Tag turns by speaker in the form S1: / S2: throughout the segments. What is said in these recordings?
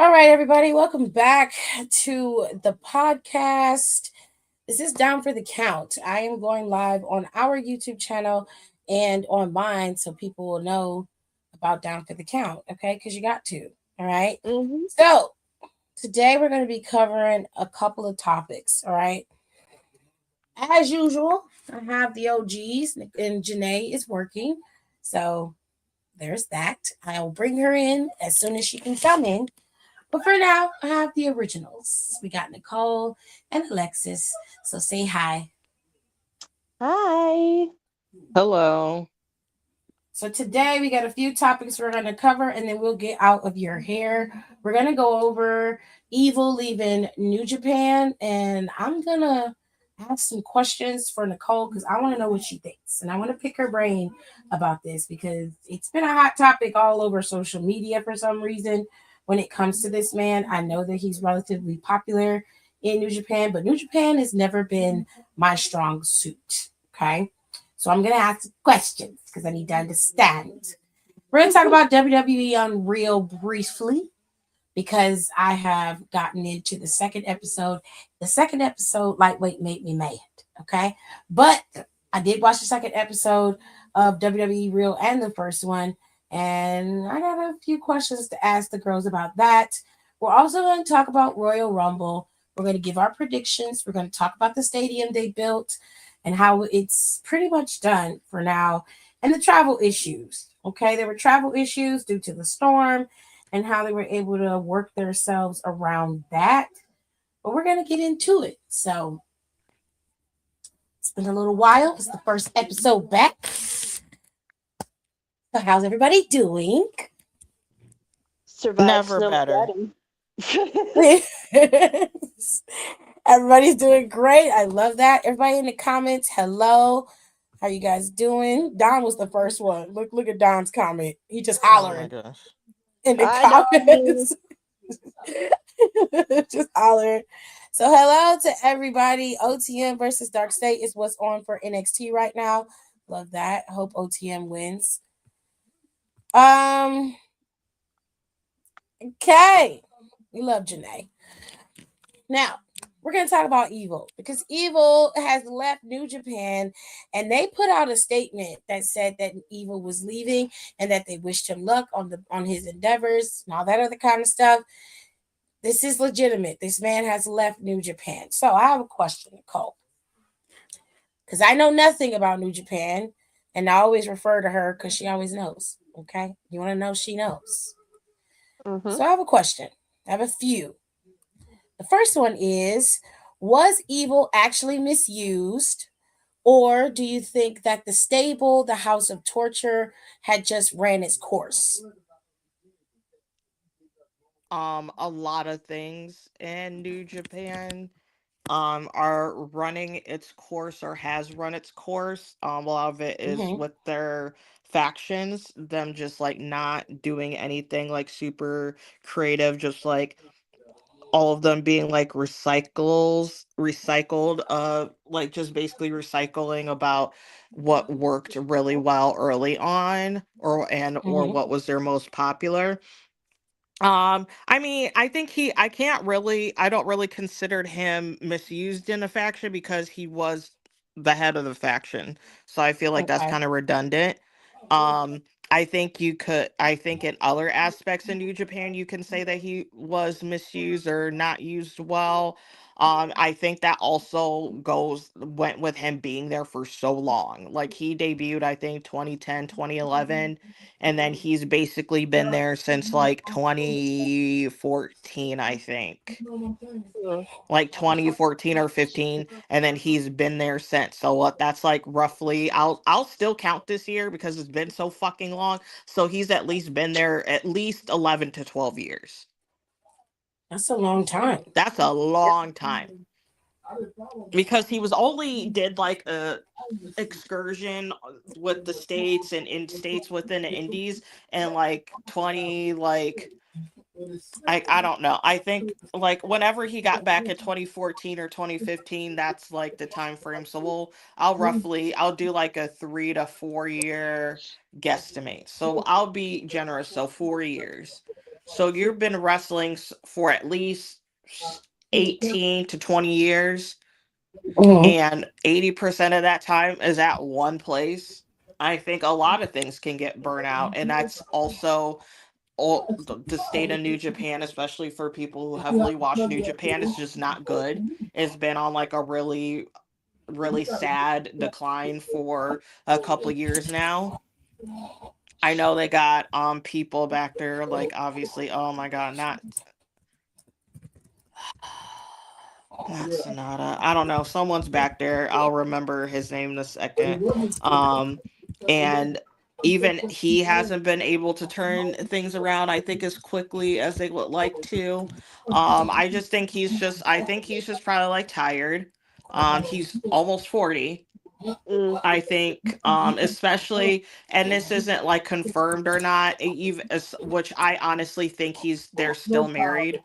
S1: All right, everybody, welcome back to the podcast. This is Down for the Count. I am going live on our YouTube channel and on mine so people will know about Down for the Count, okay? Because you got to, all right?
S2: Mm-hmm.
S1: So, today we're going to be covering a couple of topics, all right? As usual, I have the OGs, and Janae is working. So, there's that. I'll bring her in as soon as she can come in. But for now, I have the originals. We got Nicole and Alexis. So say hi.
S2: Hi.
S3: Hello.
S1: So today we got a few topics we're going to cover and then we'll get out of your hair. We're going to go over Evil leaving New Japan and I'm going to ask some questions for Nicole because I want to know what she thinks. And I want to pick her brain about this because it's been a hot topic all over social media for some reason when it comes to this man. I know that he's relatively popular in New Japan, but New Japan has never been my strong suit. Okay. So I'm going to ask questions because I need to understand. We're going to talk about WWE UNReal briefly because I have gotten into the second episode. The second episode, lightweight, made me mad. Okay. But I did watch the second episode of WWE Real and the first one. And I got a few questions to ask the girls about that. We're also going to talk about Royal Rumble. We're going to give our predictions. We're going to talk about the stadium they built and how it's pretty much done for now, and the travel issues. Okay, there were travel issues due to the storm and how they were able to work themselves around that. But we're going to get into it. So it's been a little while. It's the first episode back. So, how's everybody doing?
S2: Survived
S3: Never better.
S2: Snowmageddon.
S1: Everybody's doing great. I love that. Everybody in the comments, hello. How you guys doing? Don was the first one. Look at Don's comment. He just
S3: Oh my
S1: hollering
S3: gosh.
S1: in the
S2: I know.
S1: comments. Just hollering. So hello to everybody. OTM versus Dark State is what's on for NXT right now. Love that. Hope OTM wins. Um. Okay. We love Janae. Now, we're going to talk about Evil because Evil has left New Japan and they put out a statement that said that Evil was leaving and that they wished him luck on his endeavors and all that other kind of stuff. This is legitimate. This man has left New Japan. So I have a question, Nicole, because I know nothing about New Japan and I always refer to her because she always knows. Okay. You want to know? She knows.
S2: Mm-hmm.
S1: So I have a question. I have a few. The first one is, was Evil actually misused? Or do you think that the stable, the House of Torture, had just ran its course?
S3: A lot of things in New Japan are running its course or has run its course. A lot of it is
S1: Mm-hmm.
S3: with their factions, them just like not doing anything like super creative, just like all of them being like recycled, like just basically recycling about what worked really well early on or
S1: Mm-hmm.
S3: what was their most popular. I mean, I don't really consider him misused in a faction because he was the head of the faction. So I feel like that's
S1: Okay.
S3: kind of redundant. I think in other aspects in New Japan you can say that he was misused or not used well. I think that also went with him being there for so long. Like he debuted I think 2010, 2011, and then he's basically been there since like 2014, I think. Like 2014 or 15, and then he's been there since. So what, that's like roughly, I'll still count this year because it's been so fucking long. So he's at least been there at least 11 to 12 years.
S1: That's a long time.
S3: That's a long time. Because he was only did like a excursion with the states and in states within the indies and like 20 like I don't know. I think like whenever he got back in 2014 or 2015, that's like the time frame. So I'll do like a 3 to 4 year guesstimate. So I'll be generous. So 4 years. So you've been wrestling for at least 18 to 20 years,
S1: Mhm.
S3: and 80% of that time is at one place. I think a lot of things can get burnt out, and that's also all the state of New Japan, especially for people who heavily watch New Japan, is just not good. It's been on like a really sad decline for a couple years now. I know they got people back there, like, obviously, oh my god, not Sonata. I don't know. Someone's back there. I'll remember his name in a second. Um, and even he hasn't been able to turn things around, I think, as quickly as they would like to. I just think I think he's just probably like tired. He's almost 40.
S2: Mm.
S3: I think, especially, and this isn't like confirmed or not, even which I honestly think they're still married,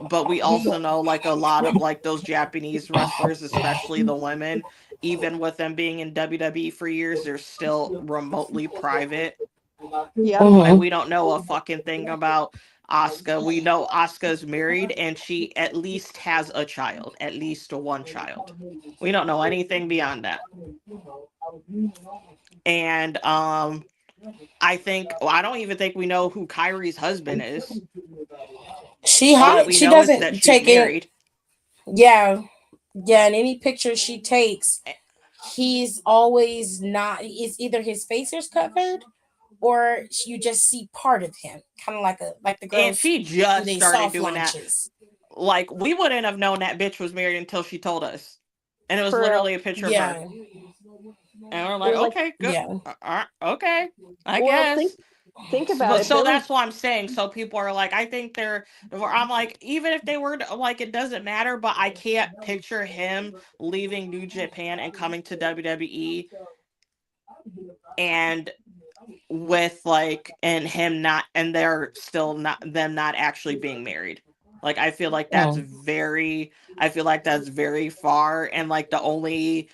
S3: but we also know like a lot of like those Japanese wrestlers, especially the women, even with them being in WWE for years, they're still remotely private.
S2: Yep.
S3: Like,
S1: Mhm.
S3: we don't know a fucking thing about Asuka. We know Asuka's married and she at least has a child, at least one child. We don't know anything beyond that. And I don't even think we know who Kyrie's husband is. All we
S1: She
S3: know is that
S1: doesn't
S3: she's
S1: take it.
S3: married.
S1: Yeah, yeah. In any picture she takes, he's always not. It's either his face is covered, or you just see part of him, kind of like the
S3: And
S1: girls
S3: she
S1: do
S3: just
S1: they
S3: started
S1: soft
S3: doing that.
S1: launches.
S3: Like, we wouldn't have known that bitch was married until she told us. And it was
S2: For real.
S3: literally a picture of her.
S1: Yeah,
S3: And we're
S2: It
S3: like,
S2: was like,
S3: okay, good.
S1: yeah.
S3: Okay, I
S2: well,
S3: guess.
S2: think about
S3: But
S2: it.
S3: so
S2: Billy.
S3: that's what I'm saying. So people are like, I think I'm like, even if they were like, it doesn't matter, but I can't picture him leaving New Japan and coming to WWE, and with like, and him not, and they're still not, them not actually being married. Like,
S1: Mm.
S3: I feel like that's very far, and like the only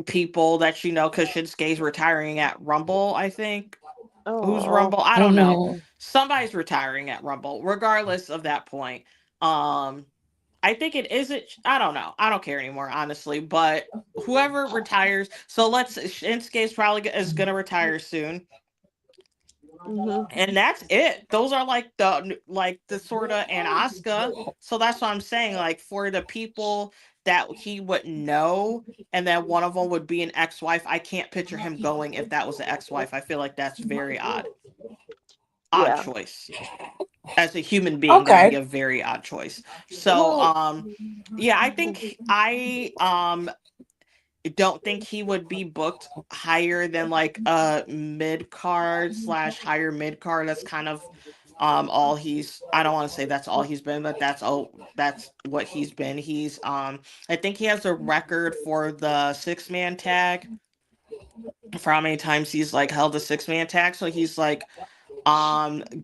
S3: people that because Shinsuke's retiring at Rumble, I think. Who's
S2: Oh.
S3: Rumble? I don't know.
S1: Mhm.
S3: Somebody's retiring at Rumble. Regardless of that point, um, I think it isn't. I don't know. I don't care anymore, honestly. But whoever retires, so let's Shinsuke's probably is gonna retire soon,
S2: Hmm.
S3: and that's it. Those are like the sort of, and Asuka. So that's what I'm saying. Like, for the people that he would know, and then one of them would be an ex-wife. I can't picture him going if that was an ex-wife. I feel like that's very odd
S2: Yeah.
S3: choice. As a human being, that'd be
S1: Okay.
S3: a very odd choice. So
S2: Well.
S3: yeah, I think I don't think he would be booked higher than like a mid card slash higher mid card. That's kind of all he's, I don't want to say that's all he's been, but that's what he's been. He's I think he has a record for the 6-man tag, for how many times he's like held a 6-man tag. So he's like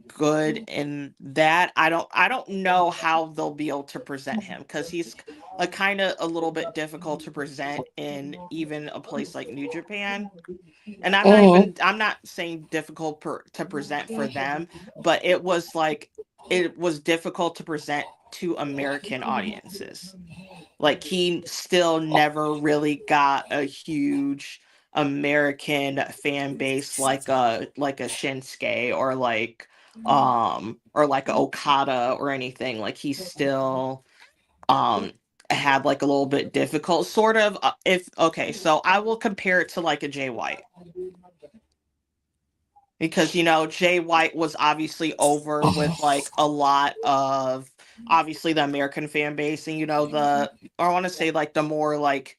S3: good in that. I don't know how they'll be able to present him, because he's a kind of a little bit difficult to present in even a place like New Japan. And
S1: Mhm.
S3: I'm not saying difficult to present for them, but it was difficult to present to American audiences. Like, he still never really got a huge American fan base, like a Shinsuke, or like a Okada or anything. Like, he still um had like a little bit difficult, sort of, if okay, so I will compare it to like a Jay White, because Jay White was obviously over with like a lot of, obviously, the American fan base, and I want to say like the more like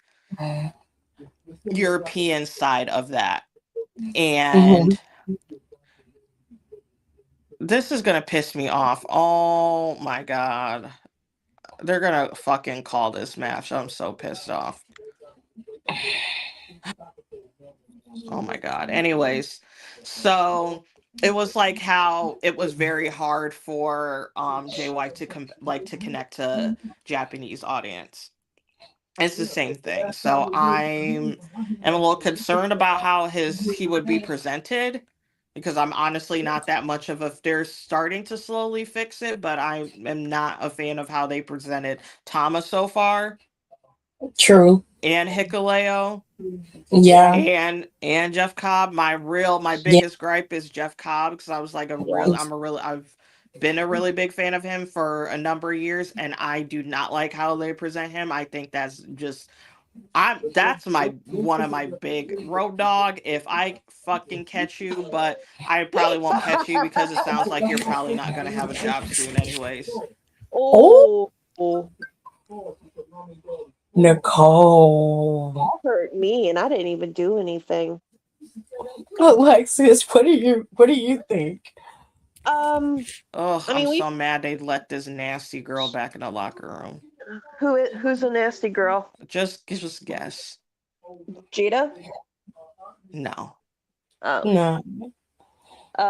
S3: European side of that.
S1: Mhm.
S3: And this is gonna piss me off. Oh my god. They're gonna fucking call this match. I'm so pissed off. Oh my god. Anyways, so it was like how it was very hard for Jay White to to connect to Japanese audience. It's the same thing. So I'm am a little concerned about how he would be presented. because I'm honestly not that much of a. They're starting to slowly fix it, but I am not a fan of how they presented Tama so far
S1: True.
S3: and Hikuleo
S1: Yeah.
S3: and Jeff Cobb. My
S1: Yeah.
S3: biggest gripe is Jeff Cobb because I was like
S1: Yeah.
S3: I've been a really big fan of him for a number of years, and I do not like how they present him. I think that's just that's my one of my big Road Dog. If I fucking catch you, but I probably won't catch you because it sounds like you're probably not gonna have a job soon anyways.
S1: Oh,
S2: Oh,
S1: Nicole.
S2: hurt me, and I didn't even do anything.
S1: Alexis, what do you think?
S2: Um,
S3: Oh,
S2: I
S3: I'm
S2: mean,
S3: so mad they let this nasty girl back in the locker room.
S2: who's a nasty girl?
S3: Just guess.
S2: Jada?
S3: No.
S2: Oh,
S1: No.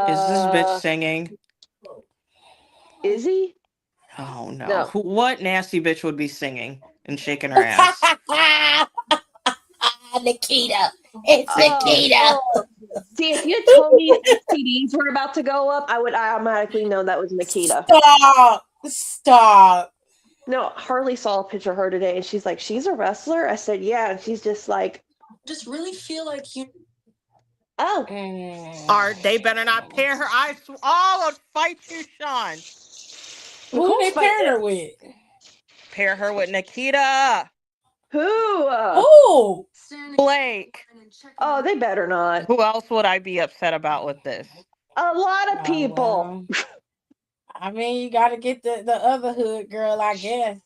S3: Is this bitch
S2: uh,
S3: singing?
S2: Izzy?
S3: Oh no.
S2: No.
S3: What nasty bitch would be singing and shaking her ass?
S1: Nikita. It's
S2: Oh,
S1: Nikita.
S2: oh. See, if you had told me STDs were about to go up, I automatically know that was Nikita.
S1: Stop. Stop.
S2: No, Harley saw a picture of her today, and she's like, "She's a wrestler." I said, "Yeah," and she's just like,
S4: Just really feel like you
S2: "Oh,
S3: Are they better not pair her? I'll fight you, Sean.
S1: Who they
S2: Nicole's fight."
S1: paired her with?
S3: Pair her with Nikita.
S2: Who?
S1: Who?
S4: standing
S3: Blake.
S4: and checking
S2: Oh, they better not.
S3: Who else would I be upset about with this?
S2: A lot of
S1: Oh,
S2: people.
S1: well. I mean, you got to get the other hood girl, I guess.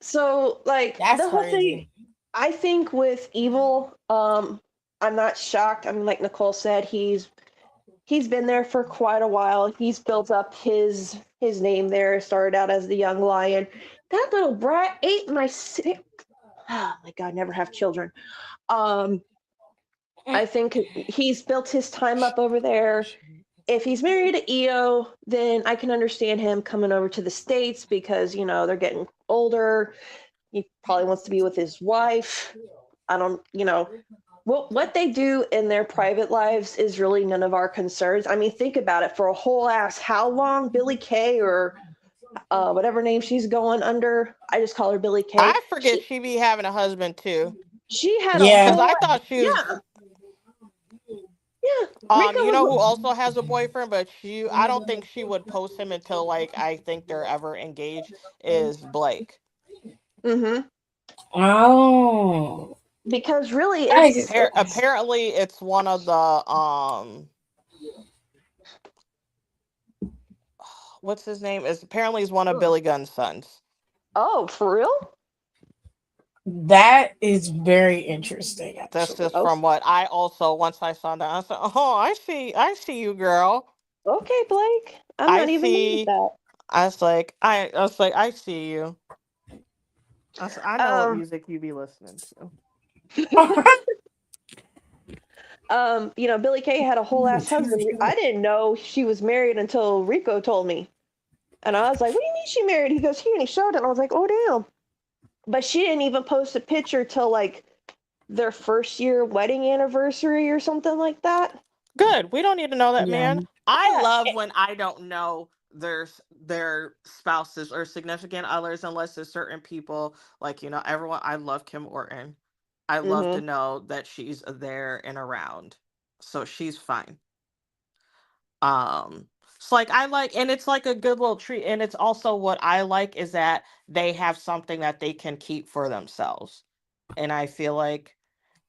S2: So, like,
S1: That's
S2: the whole thing,
S1: crazy.
S2: I think with Evil, I'm not shocked. I mean, like Nicole said, he's been there for quite a while. He's built up his name there. Started out as the young lion. That little brat ate my sick. Oh my god, never have children. Um, I think he's built his time up over there. If he's married to EO, then I can understand him coming over to the States because, they're getting older. He probably wants to be with his wife. I don't, what they do in their private lives is really none of our concerns. I mean, think about it for a whole ass how long Billy Kay or whatever name she's going under. I just call her Billy Kay.
S3: I forget she be having a husband too.
S2: She had a
S1: Yeah.
S3: Because
S2: whole
S3: I thought she was
S2: yeah yeah. Rico
S3: you know who
S2: was
S3: also has a boyfriend, but I don't think she would post him until like I think they're ever engaged is Blake.
S2: mm-hmm.
S1: Oh.
S2: Because really
S1: I,
S3: Apparently it's one of the what's his name? Is apparently he's one of Billy Gunn's sons.
S2: oh, for real?
S1: that is very interesting,
S3: That's
S1: actually.
S3: just
S2: Oh,
S3: from what I also once I saw that I said, "Oh, I see you, girl.
S2: okay, Blake. I'm
S3: I
S2: not even mad at
S3: see."
S2: that.
S3: I was like, I see you. I know what
S2: Um,
S3: music you be listening to.
S2: Billy Kay had a whole ass husband. I didn't know she was married until Rico told me. And I was like, "What do you mean she married?" He goes, "Here," and he showed it. And I was like, "Oh, damn." But she didn't even post a picture till like their first year wedding anniversary or something like that.
S3: Good. We don't need to know that,
S1: Yeah.
S3: man. I
S2: Yeah.
S3: love when I don't know their spouses or significant others unless there's certain people like everyone. I love Kim Orton. I love to
S2: Mm-hmm.
S3: know that she's there and around, so she's fine. It's like I like, and it's like a good little treat, and it's also what I like is that they have something that they can keep for themselves, and I feel like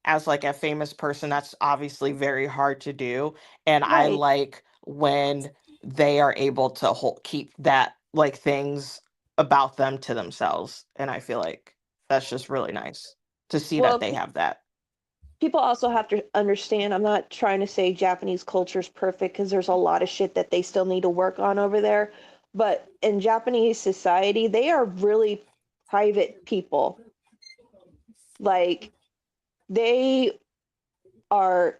S3: as like a famous person that's obviously very hard to do, and I
S2: Right.
S3: like when they are able to keep that like things about them to themselves, and I feel like that's just really nice to see that
S2: Well,
S3: they have that.
S2: people also have to understand, I'm not trying to say Japanese culture is perfect because there's a lot of shit that they still need to work on over there. But in Japanese society, they are really private people. Like, they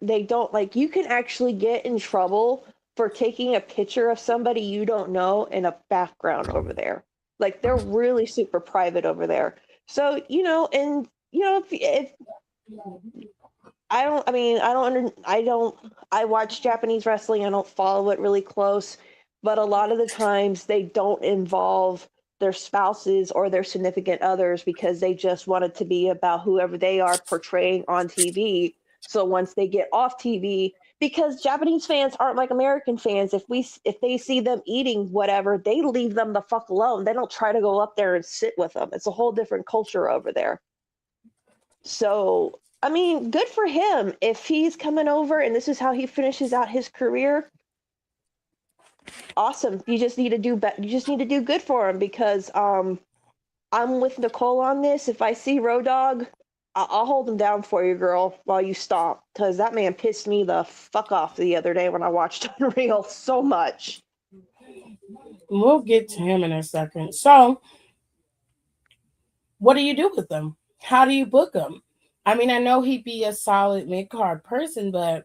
S2: they don't, like, you can actually get in trouble for taking a picture of somebody you don't know in a background over there. Like, they're really super private over there. So, and if I don't, I mean, I don't I watch Japanese wrestling. I don't follow it really close, but a lot of the times they don't involve their spouses or their significant others because they just want it to be about whoever they are portraying on TV. So once they get off TV, because Japanese fans aren't like American fans, if they see them eating whatever, they leave them the fuck alone. They don't try to go up there and sit with them. It's a whole different culture over there. So, I mean, good for him. If he's coming over and this is how he finishes out his career, awesome. You just need to do you just need to do good for him because I'm with Nicole on this. If I see Road Dogg, I'll hold him down for you, girl, while you stop. Because that man pissed me the fuck off the other day when I watched Unreal so much.
S1: We'll get to him in a second. So, what do you do with them? How do you book them? I mean, I know he'd be a solid mid card person, but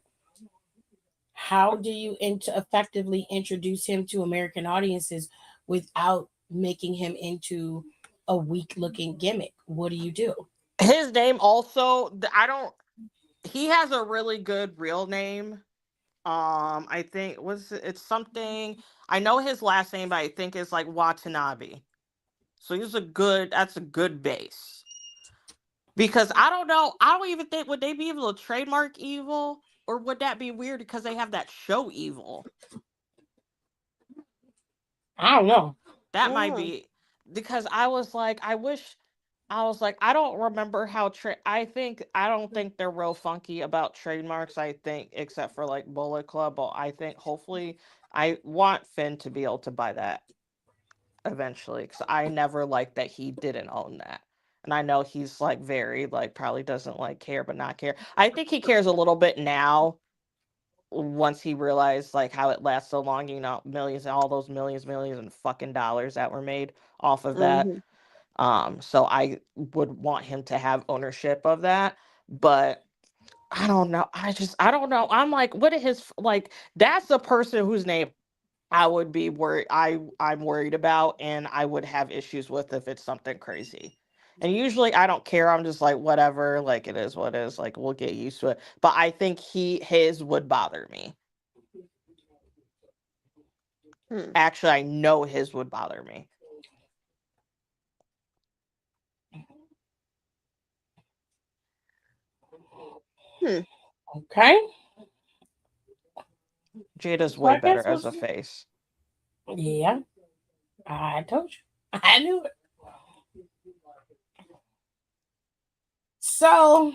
S1: how do you effectively introduce him to American audiences without making him into a weak looking gimmick? What do you do?
S3: His name also, I don't, he has a really good real name. I think it's something, I know his last name, but I think it's like Watanabe. So that's a good base. Because I don't know, I don't even think, would they be able to trademark Evil? Or would that be weird because they have that show Evil?
S1: I don't know.
S3: That might be, because I was like, I don't remember how, I don't think they're real funky about trademarks, I think, except for like Bullet Club, but I think hopefully, I want Finn to be able to buy that eventually, because I never liked that he didn't own that. And I know he's like very, like, probably doesn't like care, but not care. I think he cares a little bit now, once he realized like how it lasts so long, millions and all those millions and fucking dollars that were made off of that. So I would want him to have ownership of that, but I don't know. I don't know. I'm like, what is his, like, that's the person whose name I would be worried. I'm worried about, and I would have issues with if it's something crazy. And usually I don't care. I'm just like, whatever, like, it is what it is. Like, we'll get used to it. But I think his would bother me. Actually, I know his would bother me.
S1: Okay.
S3: Jada's
S1: So
S3: way
S1: I guess
S3: better as a face.
S1: Yeah. I told you. I knew it. So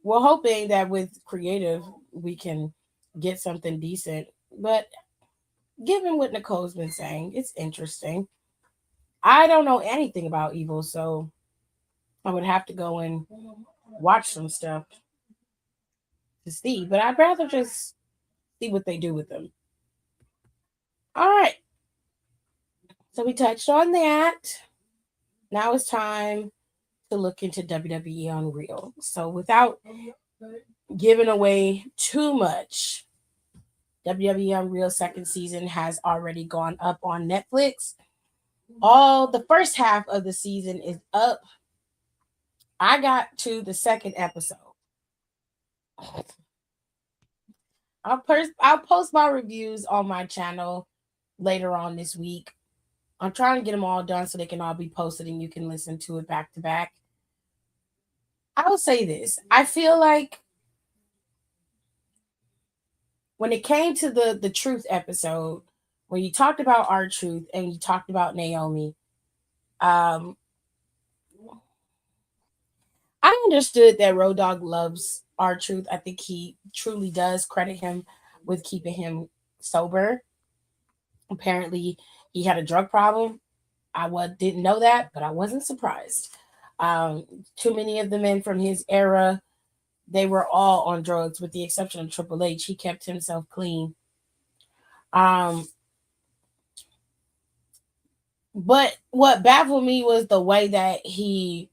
S1: we're hoping that with creative we can get something decent. But given what Nicole's been saying, it's interesting. I don't know anything about Evil, so I would have to go and watch some stuff to see. But I'd rather just see what they do with them. All right. So we touched on that. Now it's time to look into WWE UNReal. So without giving away too much, WWE UNReal second season has already gone up on Netflix. All the first half of the season is up. I got to the second episode. I'll post my reviews on my channel later on this week. I'm trying to get them all done so they can all be posted and you can listen to it back to back. I will say this. I feel like when it came to the truth episode, when you talked about R-Truth and you talked about Naomi, I understood that Road Dogg loves R-Truth. I think he truly does. Credit him with keeping him sober. Apparently, he had a drug problem. Didn't know that, but I wasn't surprised. Too many of the men from his era, they were all on drugs, with the exception of Triple H. He kept himself clean. But what baffled me was the way that he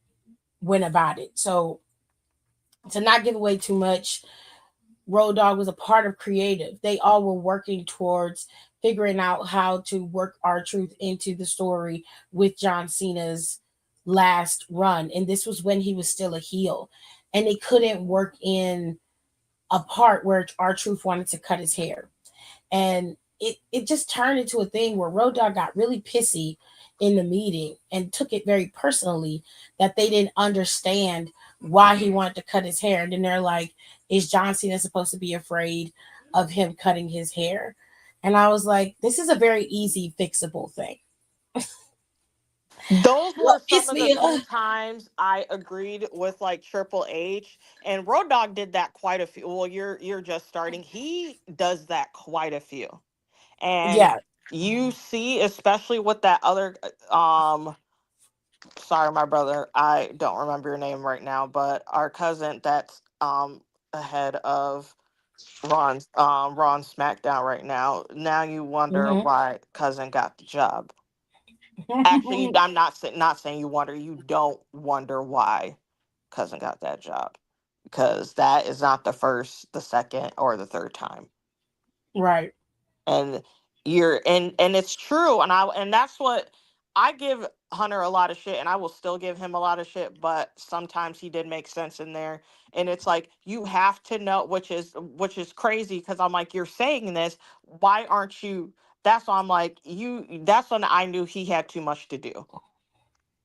S1: went about it. So, to not give away too much, Road Dogg was a part of creative. They all were working towards figuring out how to work R-Truth into the story with John Cena's last run. And this was when he was still a heel. And they couldn't work in a part where our truth wanted to cut his hair, and it just turned into a thing where Road Dogg got really pissy in the meeting and took it very personally that they didn't understand why he wanted to cut his hair. And then they're like, is John Cena supposed to be afraid of him cutting his hair? And I was like, this is a very easy fixable thing.
S3: Those
S1: What
S3: were some
S1: pissed
S3: of the
S1: me
S3: few
S1: off?
S3: times I agreed with like Triple H, and Road Dogg did that quite a few. Well, you're just starting. He does that quite a few, and
S1: Yeah.
S3: you see, especially with that other sorry, my brother, I don't remember your name right now, but our cousin that's ahead of Ron SmackDown right now. Now you wonder
S1: Hmm.
S3: why cousin got the job. Actually, I'm not saying you wonder. You don't wonder why cousin got that job, because that is not the first, the second, or the third time.
S1: Right.
S3: And and it's true, and that's what I give Hunter a lot of shit, and I will still give him a lot of shit, but sometimes he did make sense in there. And it's like, you have to know, which is crazy, because I'm like, you're saying this, why aren't you? That's why I'm like, that's when I knew he had too much to do,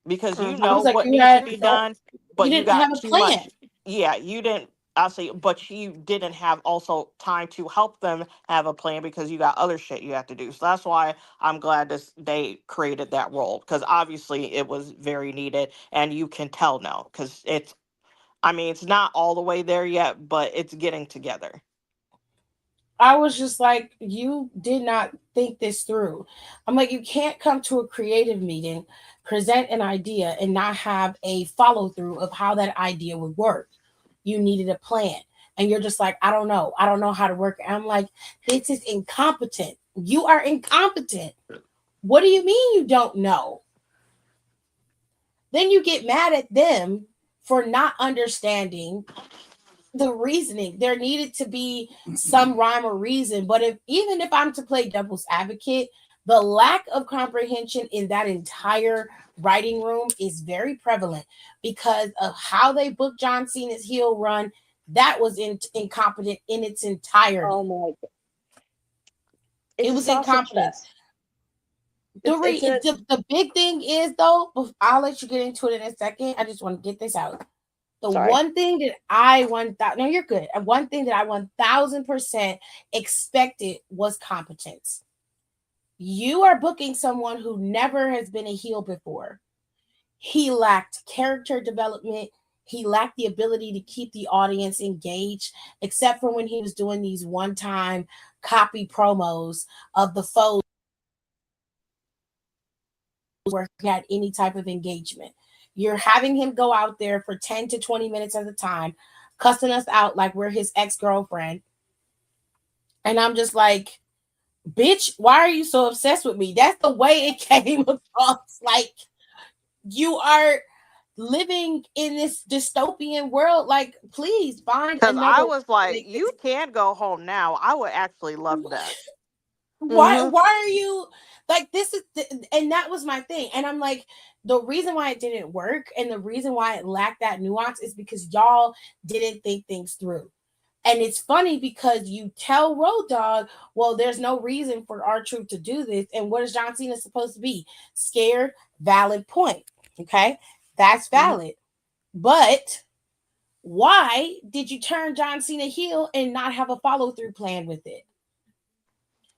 S3: because you
S2: Mm.
S1: I
S3: know
S1: was like,
S3: what
S1: you
S3: needs to
S1: had
S3: be
S1: no,
S3: done,
S1: you
S3: but you
S1: didn't have
S3: got
S1: a
S3: too
S1: plan.
S3: much. Yeah, you didn't. I'll say, but you didn't have also time to help them have a plan, because you got other shit you have to do. So that's why I'm glad this they created that role, because obviously it was very needed, and you can tell now, because it's. I mean, it's not all the way there yet, but it's getting together.
S1: I was just like, you did not think this through. I'm like, you can't come to a creative meeting, present an idea, and not have a follow through of how that idea would work. You needed a plan. And you're just like, I don't know. I don't know how to work it. I'm like, this is incompetent. You are incompetent. What do you mean you don't know? Then you get mad at them for not understanding the reasoning. There needed to be some rhyme or reason. But if even if I'm to play devil's advocate, the lack of comprehension in that entire writing room is very prevalent because of how they booked John Cena's heel run. That was incompetent in its
S2: Oh
S1: entirety.
S2: my!
S1: It
S2: It's a
S1: was
S2: sausage
S1: incompetent.
S2: fest. It's a
S1: The big thing is though, I'll let you get into it in a second. I just want to get this out. The
S2: sorry.
S1: one thing that I want that no, you're good. And one thing that I 1000% expected was competence. You are booking someone who never has been a heel before. He lacked character development. He lacked the ability to keep the audience engaged, except for when he was doing these one time copy promos of the foes where he had any type of engagement. You're having him go out there for 10 to 20 minutes at a time, cussing us out like we're his ex girlfriend. And I'm just like, bitch, why are you so obsessed with me? That's the way it came across. Like, you are living in this dystopian world. Like, please find
S3: Because I
S1: another way
S3: was
S1: to
S3: like,
S1: make
S3: you can go home now. I would actually love that. Hmm.
S1: why are you like this is and that was my thing, and I'm like, the reason why it didn't work and the reason why it lacked that nuance is because y'all didn't think things through. And it's funny because you tell Road Dogg, well, there's no reason for our troop to do this. And what is John Cena supposed to be? Scared? Valid point. Okay, that's
S3: Hmm.
S1: valid. But why did you turn John Cena heel and not have a follow through plan with it?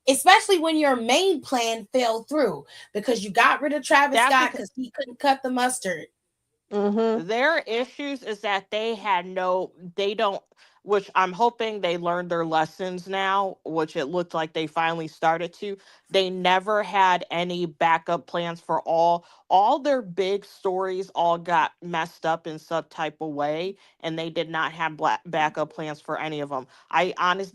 S1: Especially when your main plan fell through because you got rid of Travis
S3: That's
S1: Scott
S3: because
S1: because he couldn't cut the mustard.
S2: Mm-hmm.
S3: their issues is that they don't, which I'm hoping they learned their lessons now, which it looked like they finally started to. They never had any backup plans for all their big stories all got messed up in some type of way, and they did not have backup plans for any of them.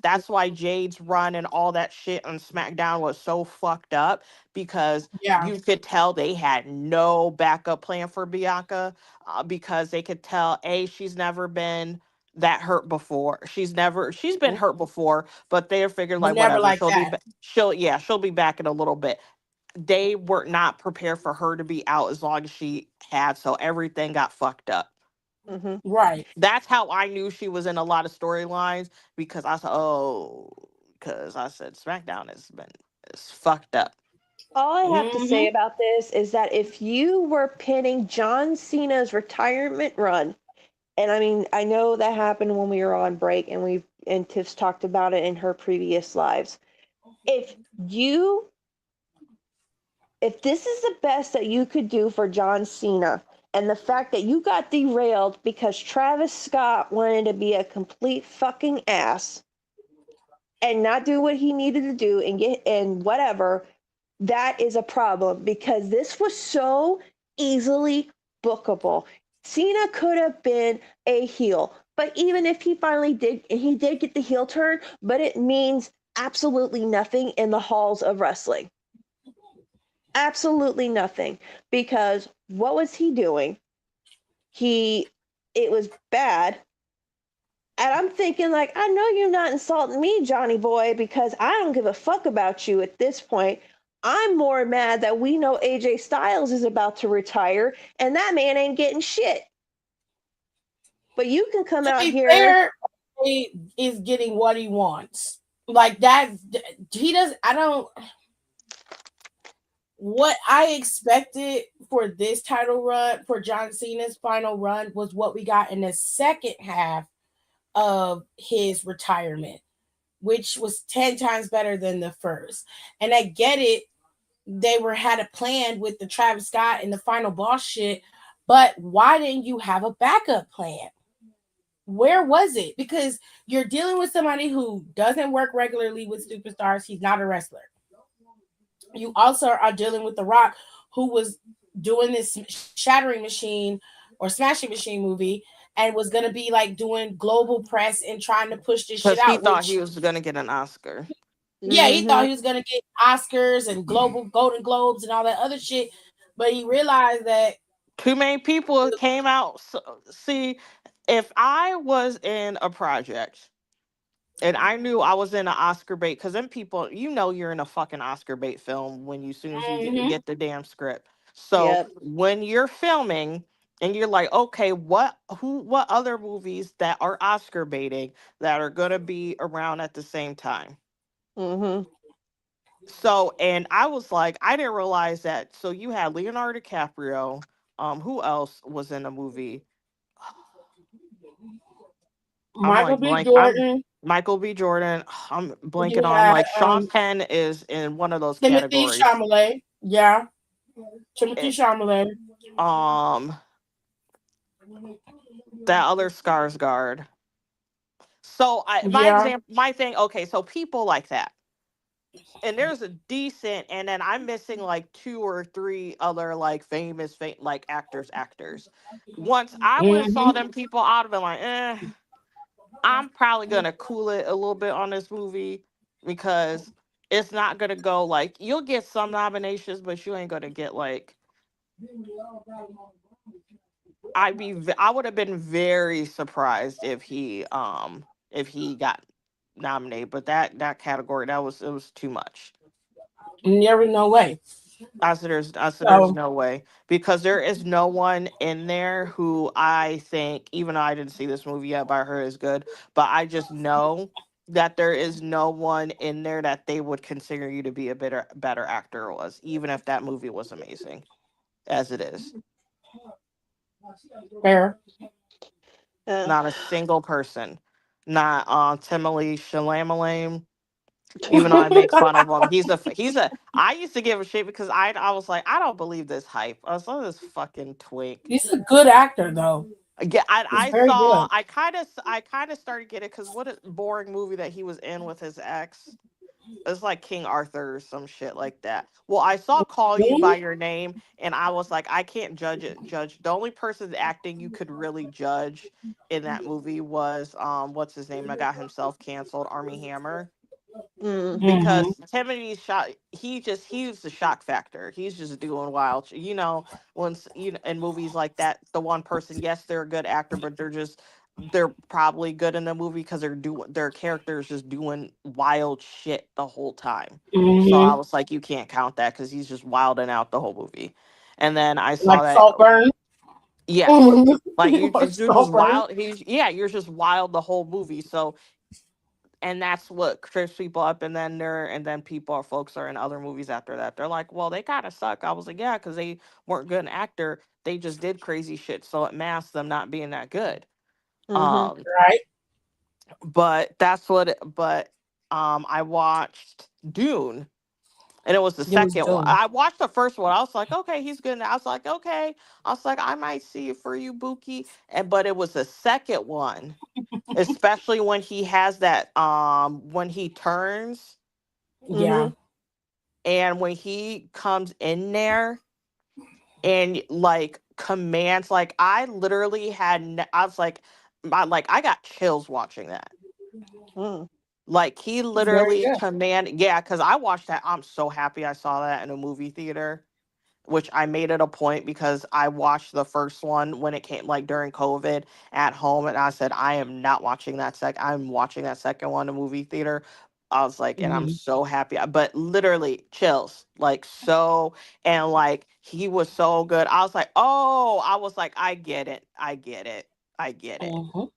S3: That's why Jade's run and all that shit on SmackDown was so fucked up, because
S1: Yeah,
S3: you could tell they had no backup plan for Bianca, because they could tell, she's never been that hurt before. She's been hurt before, but they figured
S1: but
S3: like,
S1: never
S3: whatever,
S1: like that.
S3: she'll be back in a little bit. They were not prepared for her to be out as long as she had, so everything got fucked up.
S2: Mhm.
S1: Right.
S3: That's how I knew she was in a lot of storylines, because I said, oh, because I said SmackDown has been is fucked up.
S2: All I have to say
S1: Mm-hmm.
S2: about this is that if you were pinning John Cena's retirement run, and I mean, I know that happened when we were on break, and Tiff's talked about it in her previous lives. If you if this is the best that you could do for John Cena, and the fact that you got derailed because Travis Scott wanted to be a complete fucking ass and not do what he needed to do and get and whatever, that is a problem because this was so easily bookable. Cena could have been a heel, but even if he did get the heel turn, but it means absolutely nothing in the halls of wrestling. Absolutely nothing. Because what was he doing? He, it was bad. And I'm thinking, like, I know you're not insulting me, Johnny boy, because I don't give a fuck about you at this point. I'm more mad that we know AJ Styles is about to retire and that man ain't getting shit. But you can come
S1: To
S2: out
S1: be
S2: here.
S1: fair, he is getting what he wants. Like that, he does. I don't. What I expected for this title run, for John Cena's final run, was what we got in the second half of his retirement, which was 10 times better than the first. And I get it, they were had a plan with the Travis Scott and the final boss shit, but why didn't you have a backup plan? Where was it? Because you're dealing with somebody who doesn't work regularly with superstars. He's not a wrestler. You also are dealing with The Rock, who was doing this shattering machine or smashing machine movie and was gonna be like doing global press and trying to push this shit
S3: Because he
S1: out,
S3: thought he
S1: which
S3: was gonna get an Oscar.
S1: yeah, he thought
S2: Mm-hmm.
S1: he was gonna get Oscars and global Golden Globes and all that other shit, but he realized that
S3: Too many people came out. See, if I was in a project and I knew I was in an Oscar bait, because then people, you're in a fucking Oscar bait film when you, as soon as you
S1: mhm,
S3: get the damn script. So
S2: Yep.
S3: when you're filming and you're like, okay, what other movies that are Oscar baiting that are gonna be around at the same time?
S2: Mm-hmm.
S3: So, and I was like, I didn't realize that. So you had Leonardo DiCaprio. Who else was in the movie? I'm
S1: Michael
S3: like
S1: B.
S3: blank. I'm
S1: Jordan.
S3: Michael B. Jordan. I'm blanking
S1: You
S3: on,
S1: had
S3: like, Sean Penn is in one of those
S1: Timothy
S3: categories.
S1: Chalamet. Yeah, Timothy
S3: It,
S1: Chalamet.
S3: um, that other Skarsgård. So
S1: Yeah.
S3: my thing. Okay, so people like that, and there's a decent, and then I'm missing like two or three other like famous, like actors. Once I would have saw
S1: Hmm.
S3: them people out of it, like, I'm probably gonna cool it a little bit on this movie, because it's not gonna go like, you'll get some nominations, but you ain't gonna get like, I would have been very surprised if he got nominated, but that category, it was too much.
S1: Never no way.
S3: I said there's
S1: So
S3: no way, because there is no one in there who I think, even though I didn't see this movie yet, but I heard it's good, but I just know that there is no one in there that they would consider you to be a better actor was, even if that movie was amazing as it is.
S1: fair.
S2: Uh,
S3: Not a single person. Not Timothy Chalamet. Even though I make fun of him, I used to give a shit because I was like, I don't believe this hype. I saw this fucking twink.
S1: He's a good actor though.
S3: Yeah,
S1: He's very good.
S3: I kind of started getting it, because what a boring movie that he was in with his ex. It's like King Arthur or some shit like that. Well, I saw Call You by
S1: Really?
S3: Your Name, and I was like, I can't judge it. Judge the only person acting you could really judge in that movie was what's his name? I got himself canceled, Army Hammer,
S2: mm,
S1: Hmm.
S3: because Timothy's shot. He's the shock factor. He's just doing wild. Once in movies like that, the one person, yes, they're a good actor, but they're probably good in the movie because their character is just doing wild shit the whole time. So I
S1: Hmm.
S3: was like, you can't count that because he's just wilding out the whole movie. And then I
S1: Like
S3: saw that.
S1: Saltburn.
S3: Yeah. Like you're
S1: Like,
S3: just
S1: girlfriend.
S3: wild. You're just wild the whole movie. So, and that's what trips people up. And then folks are in other movies after that. They're like, well, they kind of suck. I was like, yeah, because they weren't good an actor. They just did crazy shit. So it masked them not being that good.
S2: Mm-hmm.
S3: Um,
S1: Right?
S3: but that's what. I watched Dune. And it was the
S1: It was
S3: second one.
S1: doing.
S3: I watched the first one. I was like, okay, he's good. And I was like, okay. I was like, I might see it for you, Buki. But it was the second one, especially when he has that when he turns
S1: Yeah.
S3: and when he comes in there and like commands, like I literally I was like, I got chills watching that.
S2: Mm-hmm.
S3: Like he
S1: It's very
S3: literally
S1: good.
S3: command, yeah, because I watched that. I'm so happy I saw that in a movie theater, which I made it a point because I watched the first one when it came like during COVID at home, and I said I am not watching that I'm watching that second one in a movie theater. I was like, and I'm
S1: Mhm.
S3: so happy. But literally chills, like so, and like he was so good. I was like, oh, I was like, I get it, I get it, I get it.
S1: Mhm.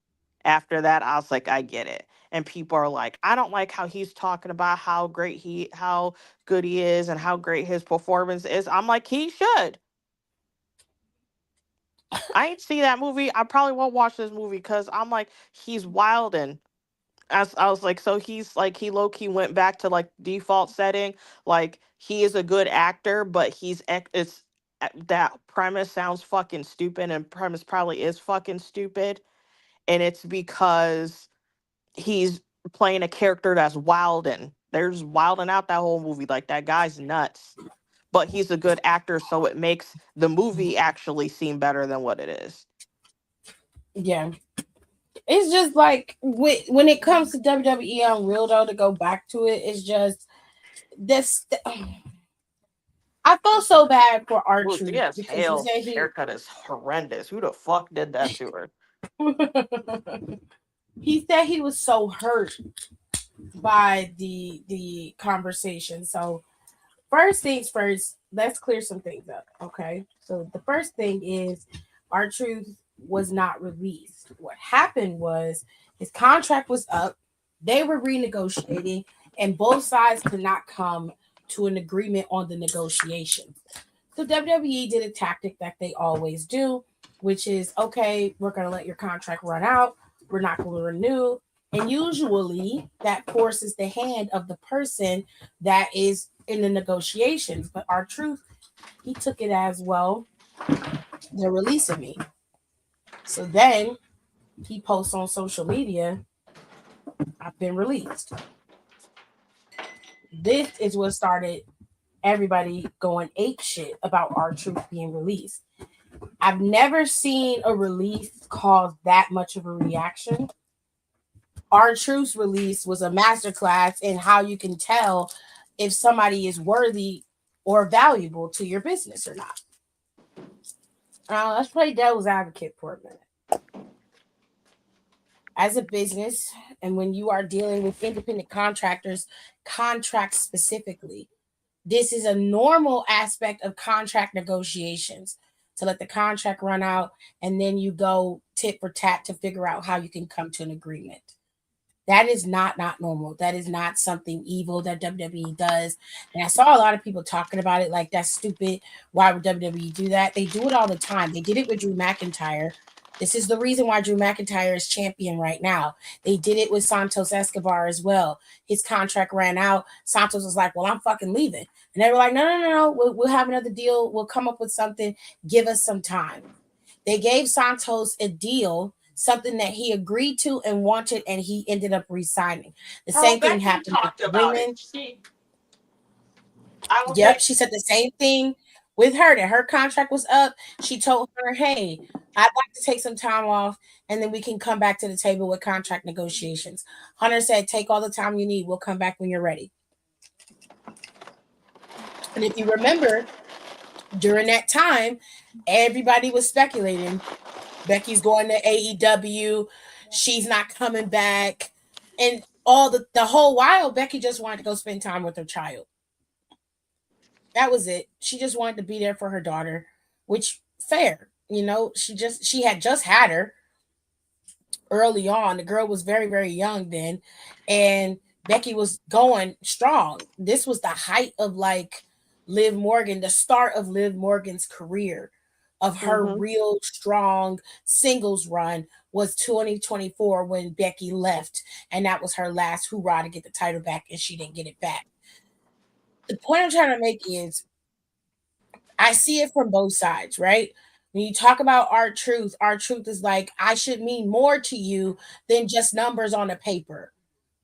S3: After that, I was like, I get it. And people are like, I don't like how he's talking about how good he is and how great his performance is. I'm like, he should. I ain't see that movie. I probably won't watch this movie because I'm like, he's wildin'. As I was like, so he's like, he low key went back to like default setting. Like he is a good actor, but that premise sounds fucking stupid, and premise probably is fucking stupid. And it's because he's playing a character that's wildin'. There's wilding out that whole movie. Like that guy's nuts. But he's a good actor, so it makes the movie actually seem better than what it is.
S1: Yeah. It's just like when it comes to WWE UNReal though, to go back to it, it's just this. I felt so bad for
S3: Look,
S1: R-Truth
S3: yes,
S1: because he
S3: Hale's
S1: said he
S3: haircut is horrendous. Who the fuck did that to her?
S1: he said he was so hurt by the conversation. So first things first, let's clear some things up. Okay. So the first thing is R-Truth was not released. What happened was his contract was up, they were renegotiating, and both sides could not come to an agreement on the negotiations. So WWE did a tactic that they always do, which is okay, we're going to let your contract run out. We're not going to renew. And usually that forces the hand of the person that is in the negotiations. But R-Truth, he took it as well. They're releasing me. So then he posts on social media, I've been released. This is what started everybody going ape shit about R-Truth being released. I've never seen a release cause that much of a reaction. R-Truth's release was a masterclass in how you can tell if somebody is worthy or valuable to your business or not. Let's play devil's advocate for a minute. As a business, and when you are dealing with independent contractors, contracts specifically, this is a normal aspect of contract negotiations to let the contract run out and then you go tit for tat to figure out how you can come to an agreement. That is not normal. That is not something evil that WWE does. And I saw a lot of people talking about it like that's stupid. Why would WWE do that? They do it all the time. They did it with Drew McIntyre. This is the reason why Drew McIntyre is champion right now. They did it with Santos Escobar as well. His contract ran out. Santos was like, well, I'm fucking leaving. And they were like, no. We'll have another deal. We'll come up with something. Give us some time. They gave Santos a deal, something that he agreed to and wanted, and he ended up resigning. The
S3: Oh,
S1: same thing
S3: Becky
S1: happened with
S3: talked
S1: the
S3: about it.
S1: women.
S3: I was
S1: Yep,
S3: like,
S1: she said the same thing with her, that her contract was up. She told her, hey, I'd like to take some time off and then we can come back to the table with contract negotiations. Hunter said, take all the time you need. We'll come back when you're ready. And if you remember, during that time, everybody was speculating Becky's going to AEW. She's not coming back. And all the whole while, Becky just wanted to go spend time with her child. That was it. She just wanted to be there for her daughter, which fair. she had just had her early on. The girl was very, very young then, and Becky was going strong. This was the height of like Liv Morgan, the start of Liv Morgan's career, of her
S2: Mhm.
S1: real strong singles run was 2024 when Becky left, and that was her last hoorah to get the title back, and she didn't get it back. The point I'm trying to make is I see it from both sides, right? When you talk about our truth is like, I should mean more to you than just numbers on a paper.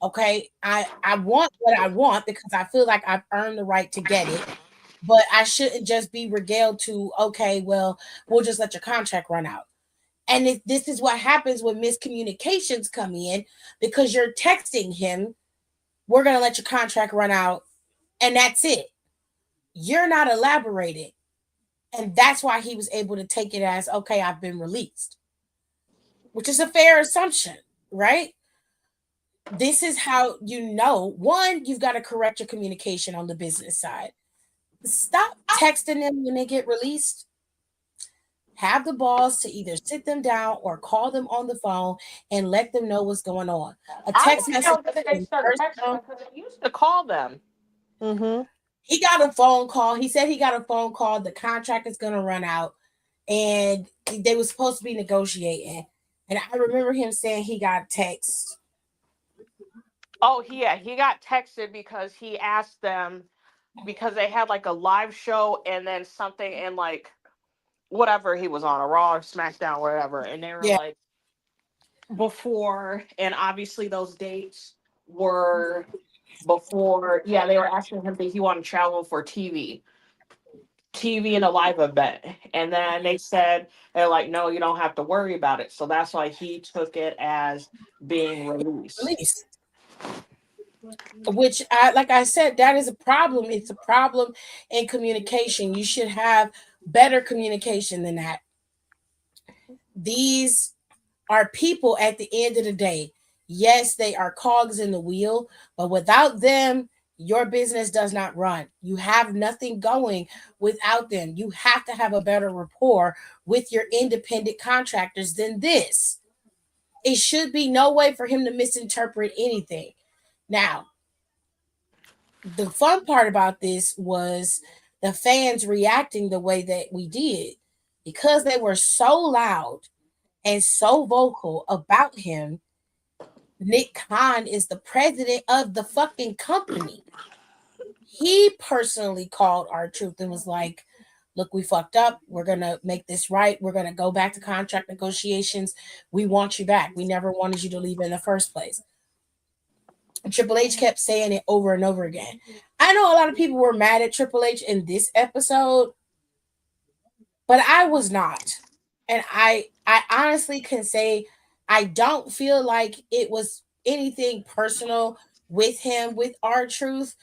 S1: Okay. I want what I want because I feel like I've earned the right to get it. But I shouldn't just be regaled to, okay, well, we'll just let your contract run out. And this is what happens when miscommunications come in because you're texting him, we're going to let your contract run out, and that's it. You're not elaborating. And that's why he was able to take it as, okay, I've been released, which is a fair assumption, right? This is how one, you've got to correct your communication on the business side. Stop texting them when they get released. Have the balls to either sit them down or call them on the phone and let them know what's going on. A
S3: I
S1: text
S3: don't
S1: message
S3: know whether they
S1: is
S3: started texting
S1: personal.
S3: because they used to call them.
S2: Mhm.
S1: He got a phone call. He said he got a phone call. The contract is going to run out, and they were supposed to be negotiating. And I remember him saying he got text.
S3: Oh, yeah, he got texted because he asked them because they had like a live show and then something in like whatever he was on, a Raw or SmackDown, whatever, and they were
S1: Yeah,
S3: like before, and obviously those dates were before. Yeah, they were asking him if he wanted to travel for TV and a live event. And then they said, they're like, no, you don't have to worry about it. So that's why he took it as being released.
S1: release. Which like I said, that is a problem. It's a problem in communication. You should have better communication than that. These are people at the end of the day. Yes, they are cogs in the wheel, but without them, your business does not run. You have nothing going without them. You have to have a better rapport with your independent contractors than this. It should be no way for him to misinterpret anything. Now, the fun part about this was the fans reacting the way that we did because they were so loud and so vocal about him. Nick Khan is the president of the fucking company. He personally called R-Truth and was like, look, we fucked up. We're going to make this right. We're going to go back to contract negotiations. We want you back. We never wanted you to leave in the first place. And Triple H kept saying it over and over again. I know a lot of people were mad at Triple H in this episode, but I was not. And I honestly can say I don't feel like it was anything personal with him with R-Truth.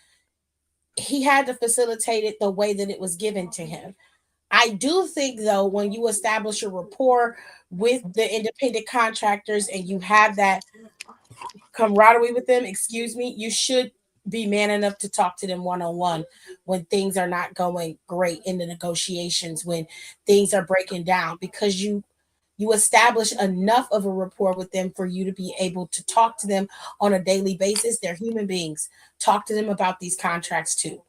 S1: He had to facilitate it the way that it was given to him. I do think though, when you establish a rapport with the independent contractors and you have that camaraderie with them, excuse me, you should be man enough to talk to them one on one when things are not going great in the negotiations, when things are breaking down, because you establish enough of a rapport with them for you to be able to talk to them on a daily basis. They're human beings. Talk to them about these contracts too.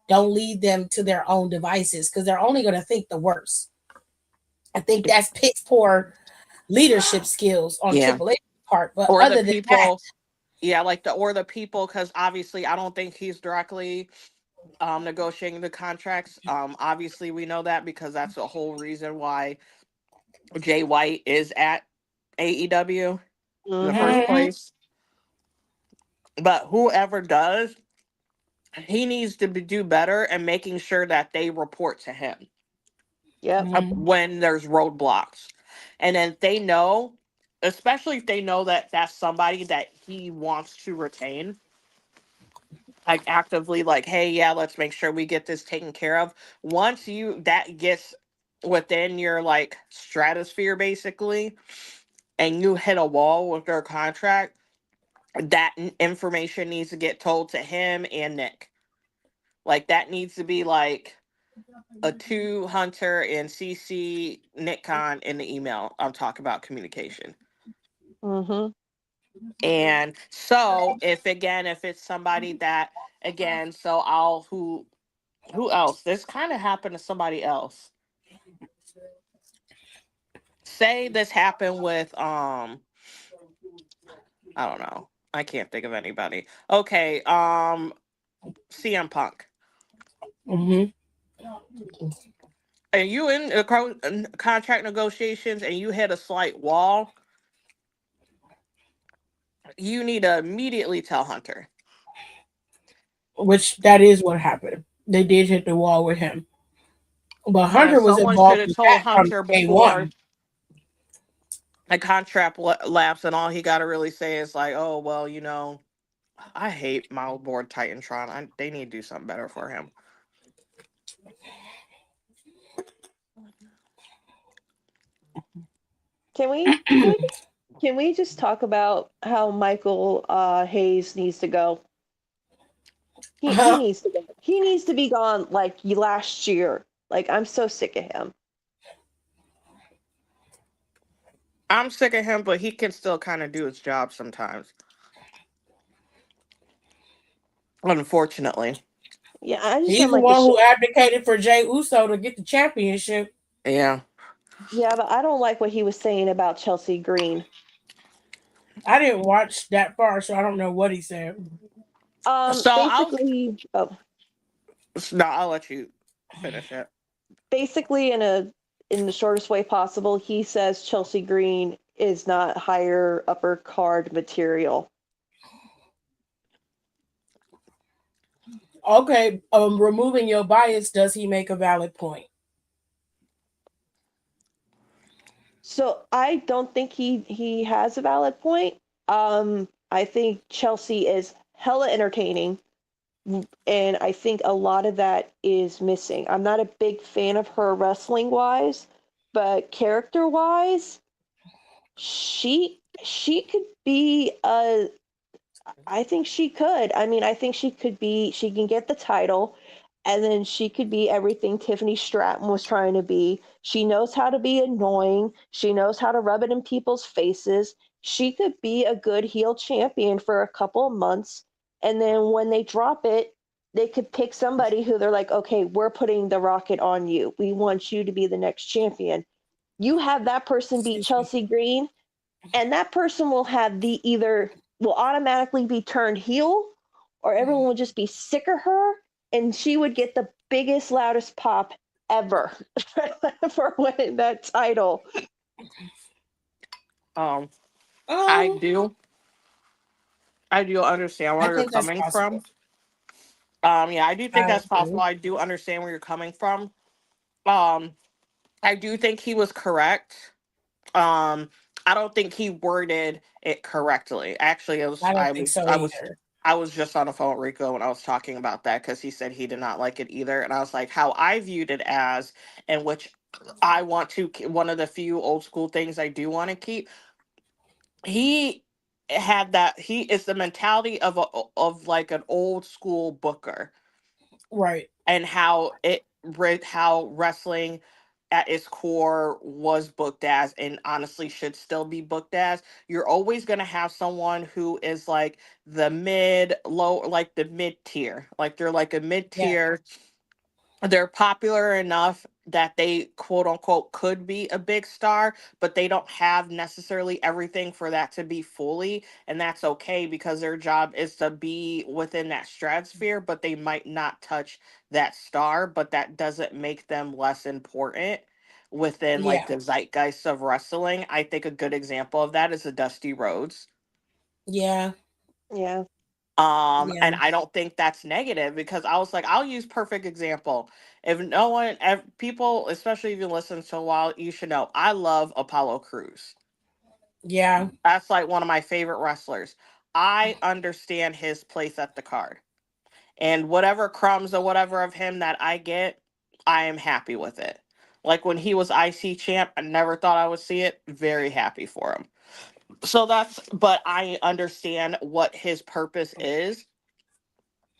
S1: Don't lead them to their own devices because they're only going to think the worst. I think that's piss poor leadership skills on
S3: Yeah.
S1: Triple H's part. But
S3: Or the
S1: other than that,
S3: people, yeah, like the people, because obviously I don't think he's directly negotiating the contracts. Obviously we know that because that's the whole reason why Jay White is at AEW in the first
S2: Mhm.
S1: Mhm.
S3: place. But whoever does, he needs to do better and making sure that they report to him
S2: Yep.
S1: Mhm.
S3: when there's roadblocks. And then they know, especially if they know that that's somebody that he wants to retain, like actively, like, hey, yeah, let's make sure we get this taken care of. Once you that gets within your like stratosphere basically, and you hit a wall with their contract, that information needs to get told to him and Nick. Like that needs to be like a two Hunter and CC Nickon in the email. I'm talking about communication.
S2: Mm-hmm.
S3: And so if it's somebody that again, so I'll who else? This kind of happened to somebody else. Say this happened with I don't know. I can't think of anybody. Okay, CM Punk.
S1: Mm-hmm.
S3: And you in contract negotiations and you hit a slight wall, you need to immediately tell Hunter.
S1: Which that is what happened. They did hit the wall with him, but
S3: And
S1: Hunter was
S3: someone should
S1: involved
S3: have
S1: with
S3: told
S1: that from
S3: Hunter
S1: day
S3: before
S1: one.
S3: a contract lapse, and all he got to really say is like, "Oh well, I hate my old board Titantron. They need to do something better for him."
S2: Can we can we can we just talk about how Michael Hayes needs to go? He needs to go. He needs to be gone like last year. Like I'm so sick of him.
S3: I'm sick of him, but he can still kind of do his job sometimes. Unfortunately,
S2: Yeah, I just
S1: He's
S2: don't
S1: the
S2: like the
S1: one
S2: shit.
S1: who advocated for Jay Uso to get the championship.
S3: yeah.
S2: Yeah, but I don't like what he was saying about Chelsea Green.
S1: I didn't watch that far, so I don't know what he said.
S3: So
S2: Basically,
S3: no, I'll let you finish it.
S2: basically in the shortest way possible, he says Chelsea Green is not higher upper card material.
S1: Okay, removing your bias, does he make a valid point?
S2: So I don't think he has a valid point. I think Chelsea is hella entertaining, and I think a lot of that is missing. I'm not a big fan of her wrestling wise, but character wise, she could be a I think she could. I mean, I think she could be, she can get the title, and then she could be everything Tiffany Stratton was trying to be. She knows how to be annoying, she knows how to rub it in people's faces. She could be a good heel champion for a couple of months, and then when they drop it, they could pick somebody who they're like, okay, we're putting the rocket on you. We want you to be the next champion. You have that person beat
S1: Excuse me.
S2: Chelsea Green, and that person will have the either will automatically be turned heel, or everyone will just be sick of her, and she would get the biggest loudest pop ever for winning that title.
S3: Um, I
S1: Um,
S3: do, I do understand
S1: I
S3: where you're
S1: think that's
S3: coming from.
S1: possible.
S3: Yeah, I do think
S1: I
S3: that's possible.
S1: do.
S3: I do understand where you're coming from. Um, I do think he was correct. Um, I don't think he worded it correctly. Actually, it was
S1: I don't think so either.
S3: I was just on the phone with Rico when I was talking about that because he said he did not like it either, and I was like, how I viewed it as, and which I want to one of the few old school things I do want to keep. He had that he is the mentality of of like an old school booker
S1: Right.
S3: and how wrestling at its core was booked as and honestly should still be booked as. You're always going to have someone who is like the mid low, like the mid tier, like they're like a mid
S1: Yeah.
S3: tier. They're popular enough that they quote unquote could be a big star, but they don't have necessarily everything for that to be fully. And that's okay because their job is to be within that stratosphere, but they might not touch that star, but that doesn't make them less important within like
S1: Yeah.
S3: the zeitgeist of wrestling. I think a good example of that is the Dusty Rhodes.
S1: Yeah.
S2: Yeah.
S3: And
S1: Yeah.
S3: I don't think that's negative because I was like, I'll use perfect example. If no one, if people, especially if you listen to a while, you should know I love Apollo Crews.
S1: Yeah.
S3: That's like one of my favorite wrestlers. I understand his place at the card, and whatever crumbs or whatever of him that I get, I am happy with it. Like when he was IC champ, I never thought I would see it. Very happy for him. So but I understand what his purpose is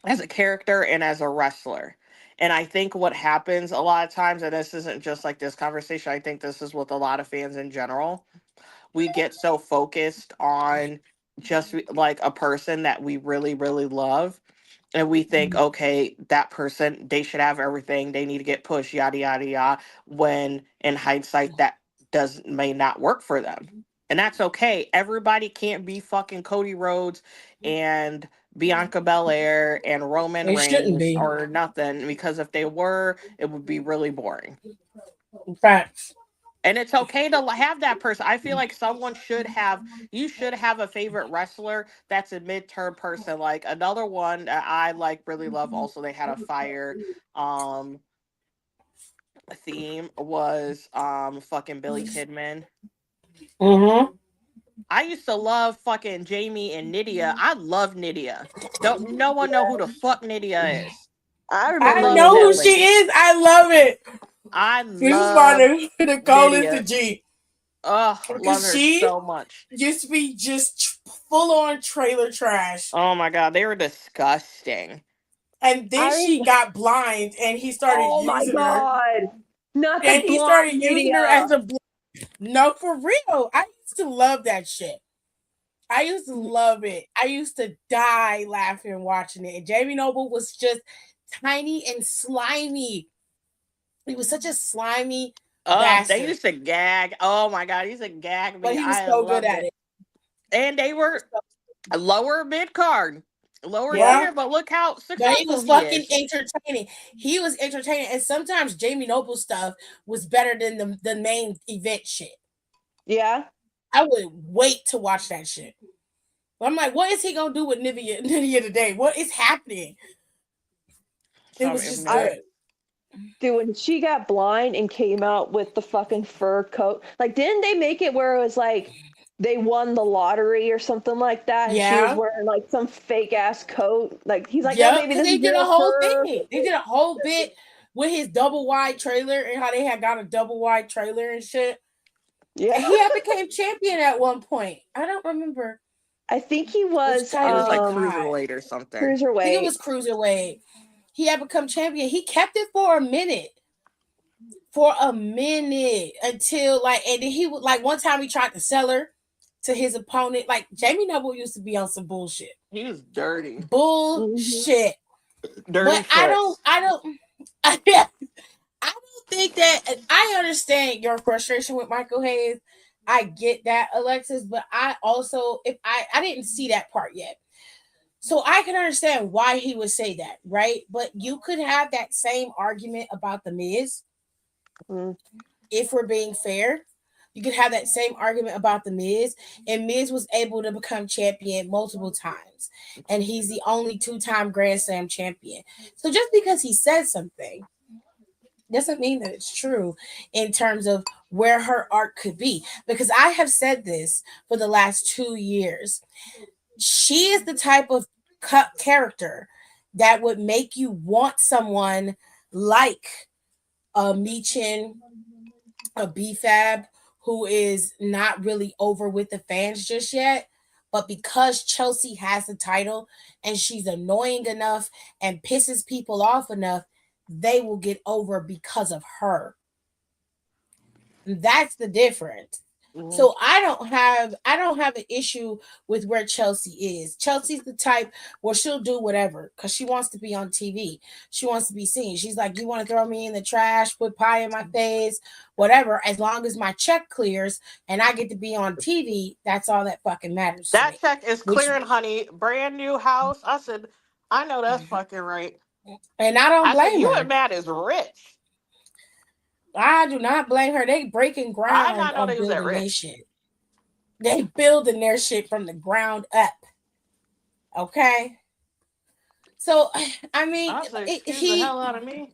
S3: as a character and as a wrestler. And I think what happens a lot of times, and this isn't just like this conversation, I think this is with a lot of fans in general, we get so focused on just like a person that we really, really love. And we think, okay, that person, they should have everything. They need to get pushed, yada, yada, yada. When in hindsight, that may not work for them. And that's okay. Everybody can't be fucking Cody Rhodes and Bianca Belair and Roman
S1: They shouldn't
S3: Reigns
S1: be.
S3: or nothing, because if they were, it would be really boring.
S1: Facts.
S3: And it's okay to have that person. I feel like you should have a favorite wrestler that's a midterm person. Like another one that I like really love, also they had a fire um theme, was fucking Billy Kidman.
S1: Mm-hmm.
S3: I used to love fucking Jamie and Nydia. I love Nydia. Don't no one know who the fuck Nydia is.
S2: I
S1: I
S2: remember
S3: Love
S1: know
S3: that
S1: who
S2: Nydia.
S1: she
S3: lady.
S1: is. I love it.
S3: I
S1: This is why
S3: love
S1: the goal is the
S3: Nydia.
S1: G.
S3: Oh, love
S1: Because
S3: her
S1: she
S3: so much.
S1: used to be just full on trailer trash.
S3: Oh my god, they were disgusting.
S1: And then
S2: I
S1: she got blind and he started
S2: oh my
S1: using her.
S2: god, not the
S1: And he started
S2: blonde
S1: using her
S2: Nydia.
S1: as a no, for real. I used to love that shit. I used to love it. I used to die laughing watching it. And Jamie Noble was just tiny and slimy. He was such a slimy
S3: They
S1: bastard,
S3: used to gag. Oh my god, he used to gag
S1: but
S3: me.
S1: he was
S3: I
S1: so good
S3: loved
S1: at
S3: it.
S1: it.
S3: And they were lower mid card, lower
S1: Yeah,
S3: tier, but look how
S1: but he
S3: successful
S1: was
S3: he
S1: fucking
S3: is.
S1: entertaining. He was entertaining, and sometimes Jamie Noble stuff was better than the main event shit.
S2: Yeah.
S1: I would wait to watch that shit. But I'm like, what is he gonna do with Nivea today? What is happening? It was just
S2: I
S1: good.
S2: Dude, when she got blind and came out with the fucking fur coat, like, didn't they make it where it was like they won the lottery or something like that, and she was
S1: Yeah.
S2: wearing like some fake ass coat? Like, he's like, "No,
S1: Yep,
S2: baby,
S1: because
S2: this
S1: they
S2: is
S1: did a
S2: real
S1: whole
S2: fur."
S1: thing. They did a whole bit with his double wide trailer and how they had got a double wide trailer and shit.
S2: Yeah,
S1: And he had became champion at one point. I don't remember
S2: I think he
S1: which
S2: was
S3: It
S1: title
S3: was
S1: he
S3: like
S1: got.
S3: cruiserweight or something.
S1: I think it was
S2: cruiserweight.
S1: cruiserweight. He had become champion. He kept it for a minute. For a minute until like, and then he would like one time he tried to sell her to his opponent. Like Jamie Noble used to be on some bullshit.
S3: He was dirty,
S2: Hmm.
S1: Bullshit.
S3: dirty
S1: But
S3: Fritz.
S1: I don't think that I understand your frustration with Michael Hayes. I get that, Alexis, but I also if I didn't see that part yet. So I can understand why he would say that, right? But you could have that same argument about the Miz
S2: Mm.
S1: if we're being fair. You could have that same argument about the Miz, and Miz was able to become champion multiple times, and he's the only two-time Grand Slam champion. So just because he said something doesn't mean that it's true in terms of where her art could be. Because I have said this for the last 2 years. She is the type of character that would make you want someone like a Michin, a BFAB, who is not really over with the fans just yet. But because Chelsea has the title and she's annoying enough and pisses people off enough, they will get over because of her. That's the difference.
S3: Mhm.
S1: So I don't have an issue with where Chelsea is. Chelsea's the type where she'll do whatever because she wants to be on TV. She wants to be seen. She's like, you want to throw me in the trash, put pie in my face, whatever. As long as my check clears and I get to be on TV, that's all that fucking matters to
S3: That
S1: me.
S3: check is
S1: Which
S3: clearing, honey. Brand new house. I said, I know that's fucking right.
S1: and I don't
S3: I said,
S1: blame
S3: you and
S1: her.
S3: Matt is rich.
S1: I do not blame her. They breaking
S3: I did
S1: ground
S3: not know
S1: on
S3: they was that
S1: building their
S3: rich.
S1: shit. They building their shit from the ground up. Okay. So I mean,
S3: I said, excuse the hell out of me.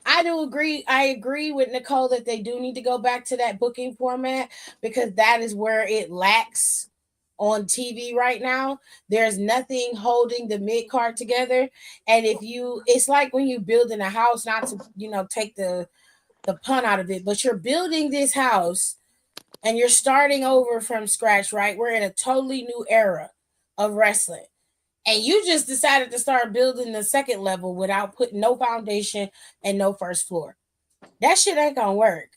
S1: I do agree. I agree with Nicole that they do need to go back to that booking format because that is where it lacks on TV right now. There's nothing holding the mid card together, and if you, it's like when you building a house. Not to take the pun out of it, but you're building this house and you're starting over from scratch. Right, we're in a totally new era of wrestling. And you just decided to start building the second level without putting no foundation and no first floor. That shit ain't gonna work.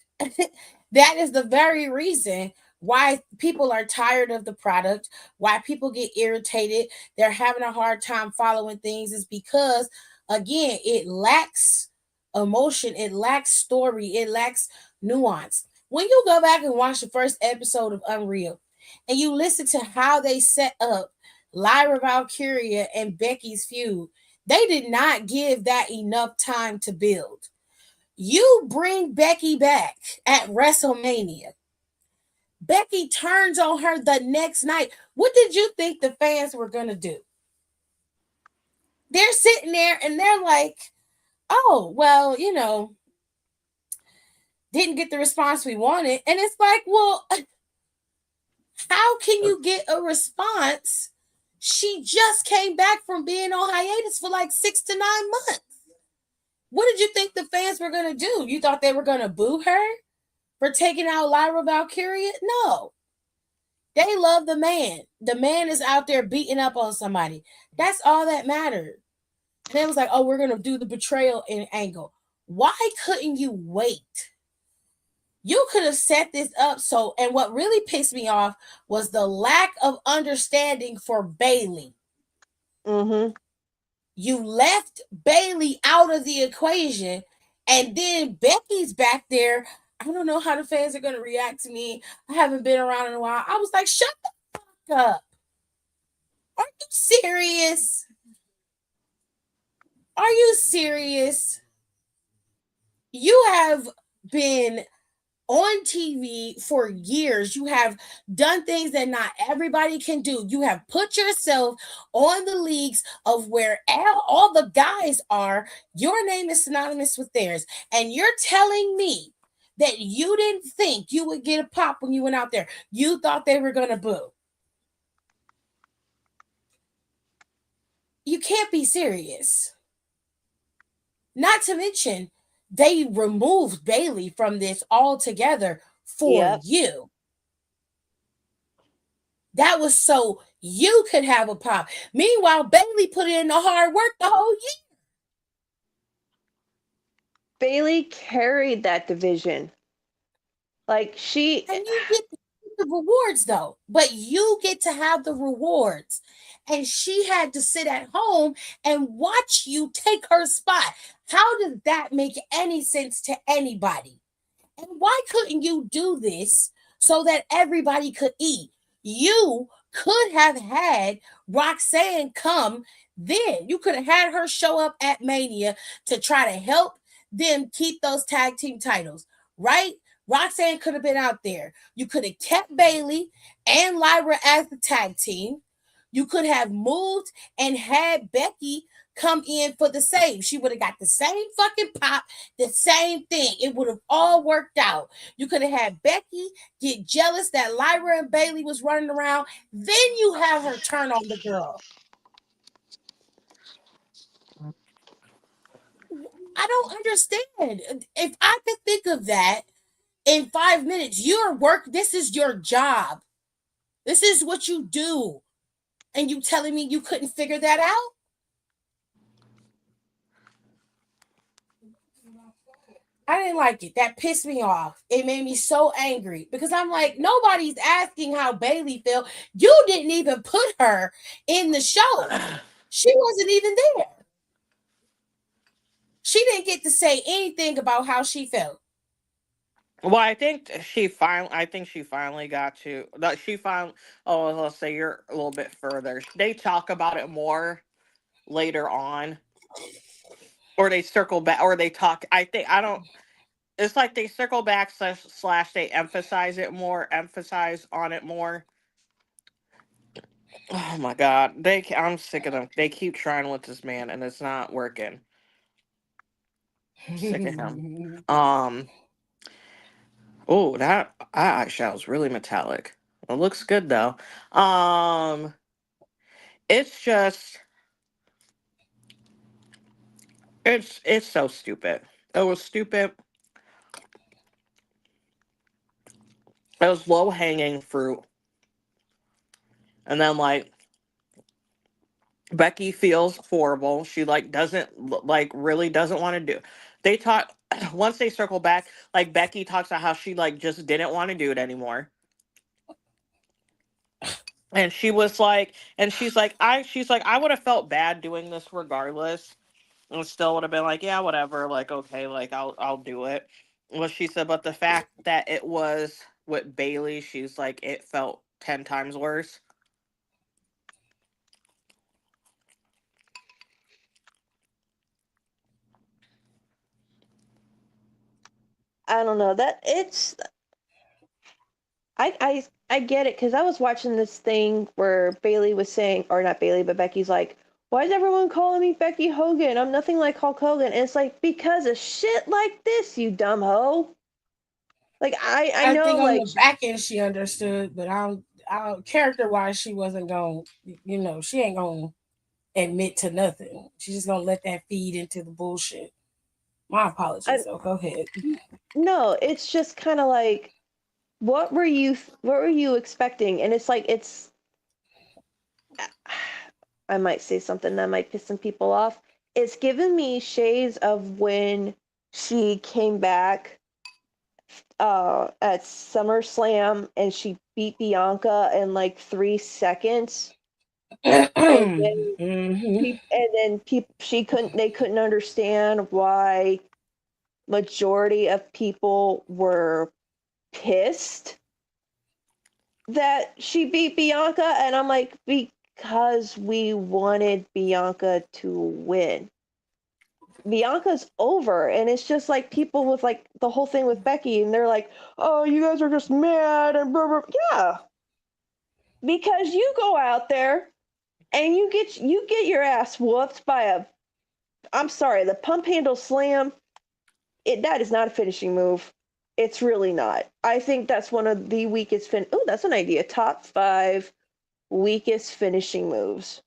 S1: That is the very reason why people are tired of the product, why people get irritated, they're having a hard time following things, is because, again, it lacks emotion, it lacks story, it lacks nuance. When you go back and watch the first episode of Unreal and you listen to how they set up Lyra Valkyria and Becky's feud, they did not give that enough time to build. You bring Becky back at WrestleMania. Becky turns on her the next night. What did you think the fans were going to do? They're sitting there and they're like, oh, well, didn't get the response we wanted. And it's like, well, how can you get a response? She just came back from being on hiatus for like 6 to 9 months. What did you think the fans were going to do? You thought they were going to boo her for taking out Lyra Valkyria? No. They love the man. The man is out there beating up on somebody. That's all that mattered. And it was like, oh, we're going to do the betrayal in angle. Why couldn't you wait? You could have set this up so, and what really pissed me off was the lack of understanding for Bailey.
S2: Mm-hmm.
S1: You left Bailey out of the equation, and then Becky's back there. I don't know how the fans are going to react to me. I haven't been around in a while. I was like, shut the fuck up. Are you serious? Are you serious? You have been on TV for years. You have done things that not everybody can do. You have put yourself on the leagues of where all the guys are. Your name is synonymous with theirs. And you're telling me that you didn't think you would get a pop when you went out there. You thought they were going to boo. You can't be serious. Not to mention, they removed Bailey from this altogether for you. That was so you could have a pop. Meanwhile, Bailey put in the hard work the whole year.
S2: Bailey carried that division. Like she
S1: And you get the rewards though, but you get to have the rewards. And she had to sit at home and watch you take her spot. How does that make any sense to anybody? And why couldn't you do this so that everybody could eat? You could have had Roxanne come then. You could have had her show up at Mania to try to help them keep those tag team titles, right? Roxanne could have been out there. You could have kept Bailey and Lyra as the tag team. You could have moved and had Becky come in for the same. She would have got the same fucking pop, the same thing. It would have all worked out. You could have had Becky get jealous that Lyra and Bailey was running around. Then you have her turn on the girl. I don't understand. If I could think of that in 5 minutes, your work, this is your job. This is what you do. And you telling me you couldn't figure that out? I didn't like it. That pissed me off. It made me so angry because I'm like, nobody's asking how Bailey felt. You didn't even put her in the show. She wasn't even there. She didn't get to say anything about how she felt.
S3: Well, I think she finally got to. That she finally. Oh, let's say you're a little bit further. They talk about it more later on, or they circle back, or they talk. I think I don't. It's like they circle back slash they emphasize on it more. Oh my god, I'm sick of them. They keep trying with this man, and it's not working. I'm sick of him. Oh, that eyeshadow is really metallic. It looks good though. It's just it's so stupid. It was stupid. It was low hanging fruit, and then like Becky feels horrible. She like doesn't like really doesn't want to do. They talk once they circle back. Like Becky talks about how she like just didn't want to do it anymore, and she was like, and she's like, I would have felt bad doing this regardless, and still would have been like, yeah, whatever, like okay, like I'll do it. What she said, but the fact that it was with Bailey, she's like, it felt 10 times worse.
S2: I don't know that it's I get it because I was watching this thing where Bailey was saying, or not Bailey, but Becky's like, why is everyone calling me Becky Hogan? I'm nothing like Hulk Hogan. And it's like, because of shit like this, you dumb hoe. Like I
S1: I
S2: know
S1: think on
S2: like
S1: the back end she understood, but I don't character wise she wasn't going. You know, she ain't gonna admit to nothing. She's just gonna let that feed into the bullshit. My
S2: I
S1: apologies, though. Go ahead.
S2: no, it's just kind of like what were you expecting? And it's like it's I might say something that might piss some people off. It's given me shades of when she came back at SummerSlam and she beat Bianca in like 3 seconds, and then
S1: Mm-hmm.
S2: people she couldn't they couldn't understand why majority of people were pissed that she beat Bianca, and I'm like, because we wanted Bianca to win. Bianca's over, and it's just like people with like the whole thing with Becky, and they're like, "Oh, you guys are just mad," and blah, blah. Yeah, because you go out there and you get your ass whooped by a. I'm sorry, the pump handle slam. That is not a finishing move. It's really not. I think that's one of the weakest Oh, that's an idea. Top 5 weakest finishing moves.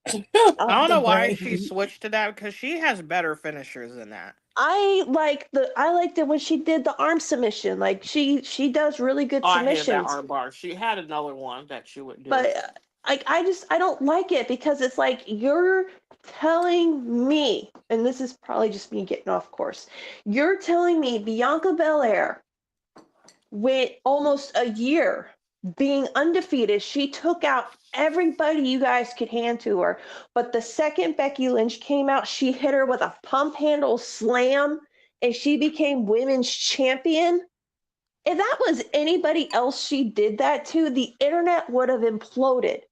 S3: I don't
S1: The
S3: know why she
S1: brain.
S3: switched to that because she has better finishers than that.
S2: I liked it when she did the arm submission. Like she does really good
S3: Oh, I hated that
S2: submissions.
S3: arm bar. She had another one that she would do.
S2: But I don't like it because it's like you're telling me, and this is probably just me getting off course. You're telling me Bianca Belair went almost a year being undefeated. She took out everybody you guys could hand to her. But the second Becky Lynch came out, she hit her with a pump handle slam and she became women's champion. If that was anybody else she did that to, the internet would have imploded.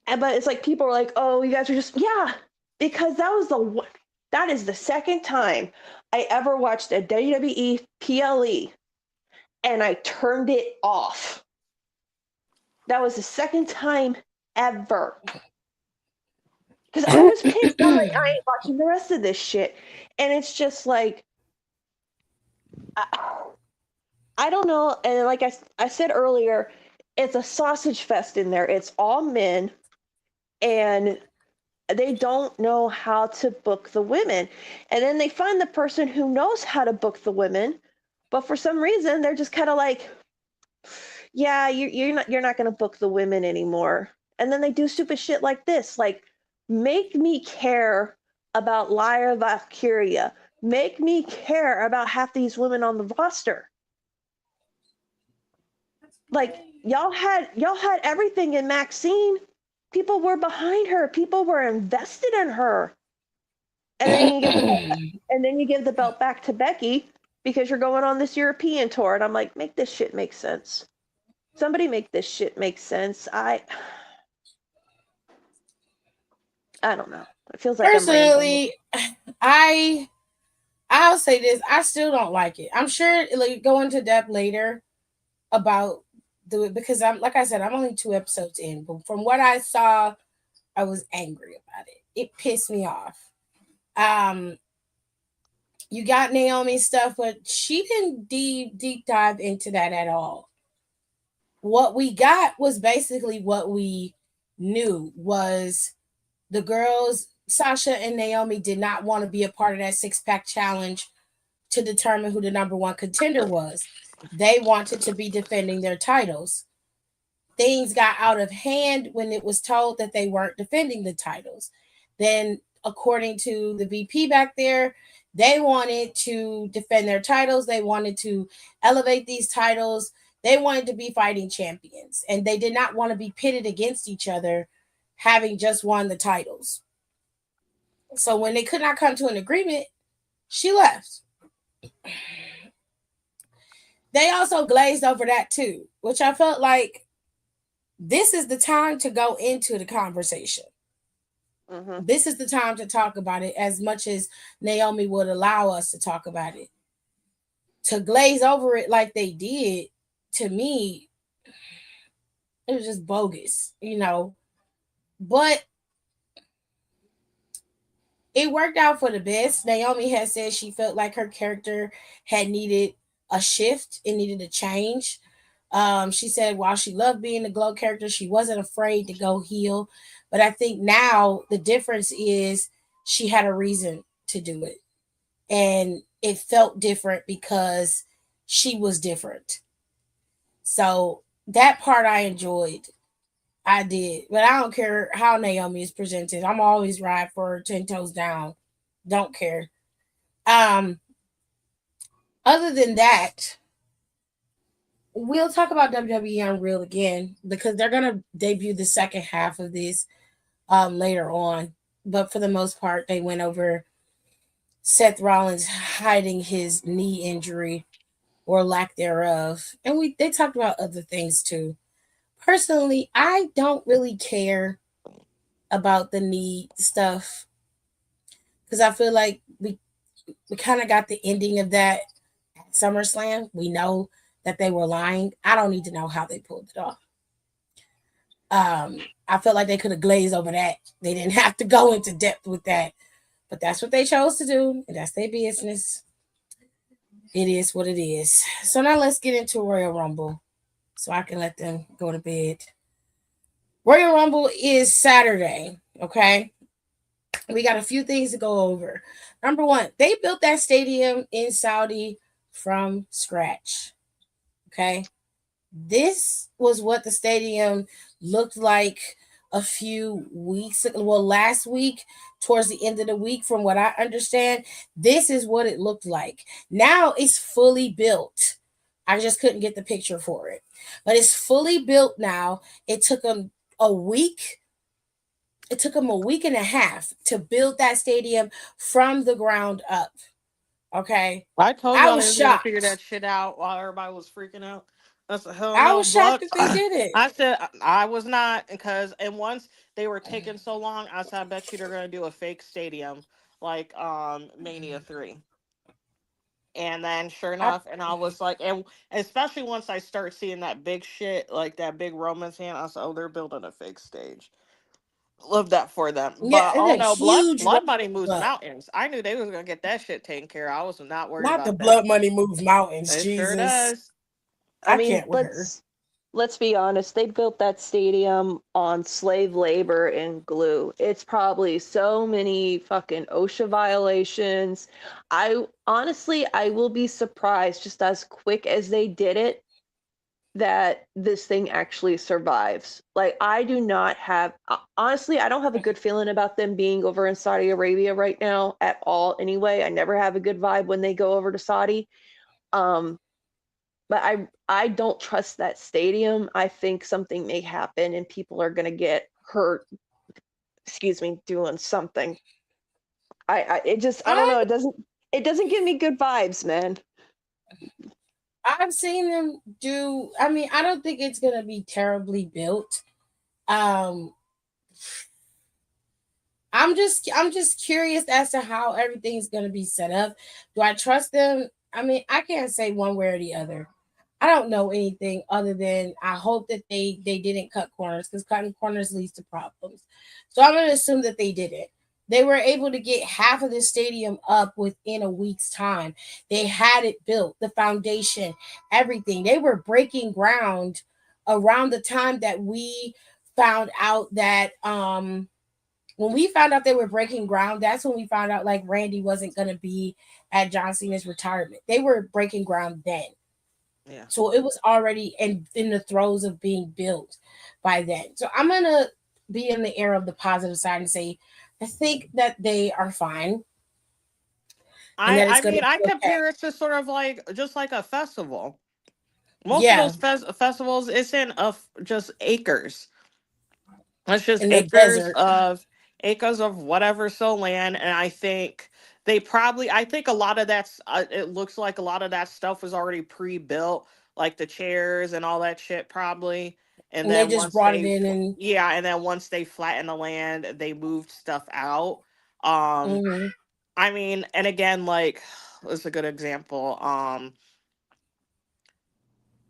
S2: But it's like people are like, "Oh, you guys are just yeah," because that is the second time I ever watched a WWE PLE and I turned it off. That was the second time ever. Because I was pissed. I'm like, I ain't watching the rest of this shit. And it's just like, I don't know. And like I said earlier, it's a sausage fest in there. It's all men, and they don't know how to book the women. And then they find the person who knows how to book the women, but for some reason, they're just kind of like, yeah, you're not going to book the women anymore. And then they do stupid shit like this, like make me care about Lyra Valkyria, make me care about half these women on the roster. Like y'all had everything in Maxine. People were behind her. People were invested in her. And then you give the belt back to Becky because you're going on this European tour. And I'm like, make this shit make sense. Somebody make this shit make sense. I don't know. It feels like I'm rambling.
S1: Personally, I I'll say this: I still don't like it. I'm sure like go into depth later about because I'm like I said, I'm only 2 episodes in, but from what I saw, I was angry about it. It pissed me off. Um, you got Naomi stuff, but she didn't deep dive into that at all. What we got was basically what we knew was the girls Sasha and Naomi did not want to be a part of that 6-pack challenge to determine who the number 1 contender was. They wanted to be defending their titles. things got out of hand when it was told that they weren't defending the titles. Then, according to the VP back there, they wanted to defend their titles. They wanted to elevate these titles. They wanted to be fighting champions, and they did not want to be pitted against each other, having just won the titles. So when they could not come to an agreement, she left. They also glazed over that too, which I felt like this is the time to go into the conversation.
S2: Mm-hmm.
S1: This is the time to talk about it as much as Naomi would allow us to talk about it. To glaze over it like they did, to me, it was just bogus, you know. But it worked out for the best. Naomi had said she felt like her character had needed a shift, it needed a change. She said while she loved being the Glow character, she wasn't afraid to go heel. But I think now the difference is she had a reason to do it. And it felt different because she was different. So that part I enjoyed. I did. But I don't care how Naomi is presented. I'm always ride for her 10 toes down. Don't care. Um, Other than that, we'll talk about WWE UNReal again because they're gonna debut the second half of this later on. But for the most part, they went over Seth Rollins hiding his knee injury or lack thereof. And they talked about other things too. Personally, I don't really care about the knee stuff because I feel like we kind of got the ending of that at SummerSlam. We know that they were lying. I don't need to know how they pulled it off. I felt like they could have glazed over that. They didn't have to go into depth with that, but that's what they chose to do, and that's their business. It is what it is. So now let's get into Royal Rumble, so I can let them go to bed. Royal Rumble is Saturday. Okay, we got a few things to go over. Number one, they built that stadium in Saudi from scratch. Okay. This was what the stadium looked like a few weeks ago. Well, last week, towards the end of the week, from what I understand, this is what it looked like. Now it's fully built. I just couldn't get the picture for it. But it's fully built now. It took them a week. It took them a week and a half to build that stadium from the ground up. Okay.
S3: I told
S1: I
S3: y'all they
S1: was
S3: was gonna figure that
S1: shocked.
S3: shit out while everybody was freaking out. I said, hell
S1: I
S3: no,
S1: was shocked
S3: blood.
S1: that they did it.
S3: I said I was not because and once they were taking so long, I said I bet you they're gonna do a fake stadium like Mania 3. And then sure
S1: I,
S3: enough, and I was like, and especially once I start seeing that big shit, like that big Roman hand, I said, oh, they're building a fake stage. Love that for them.
S1: yeah,
S3: But
S1: it's
S3: oh
S1: a
S3: no, blood
S1: huge
S3: blood money moves
S1: up.
S3: mountains. I knew they was gonna get that shit taken care of. I was not worried
S1: Not the
S3: about that.
S1: blood money moves mountains,
S3: It sure
S1: Jesus.
S3: does.
S2: I
S1: I
S2: mean,
S1: can't with her.
S2: let's be honest. They built that stadium on slave labor and glue. It's probably so many fucking OSHA violations. I honestly, I will be surprised just as quick as they did it that this thing actually survives. Like, I do not have, honestly, I don't have a good feeling about them being over in Saudi Arabia right now at all. Anyway, I never have a good vibe when they go over to Saudi. Um, but I don't trust that stadium. I think something may happen and people are gonna get hurt. Excuse me, doing something. It just I don't
S1: I
S2: know. It doesn't give me good vibes, man.
S1: I've seen them do. I mean, I don't think it's gonna be terribly built. Um, I'm just curious as to how everything's gonna be set up. Do I trust them? I mean, I can't say one way or the other. I don't know anything other than I hope that they didn't cut corners because cutting corners leads to problems. So I'm gonna assume that they didn't. They were able to get half of the stadium up within a week's time. They had it built, the foundation, everything. They were breaking ground around the time that we found out that when we found out they were breaking ground, that's when we found out like Randy wasn't going to be at John Cena's retirement. They were breaking ground then.
S3: Yeah.
S1: So it was already in the throes of being built by then. So I'm gonna be in the era of the positive side and say I think that they are fine and that it's
S3: I
S1: gonna
S3: mean, I
S1: be okay.
S3: compare it to sort of like just like a festival. Most of
S1: Yeah,
S3: those festivals isn't of just acres. It's just
S1: in the desert.
S3: acres of whatever so land, and I think I think a lot of that's it looks like a lot of that stuff was already pre-built, like the chairs and all that shit probably. And
S1: And they
S3: then
S1: just brought it in and
S3: yeah, and then once they flattened the land, they moved stuff out. Um,
S1: mhm.
S3: I mean, and again, like this is a good example.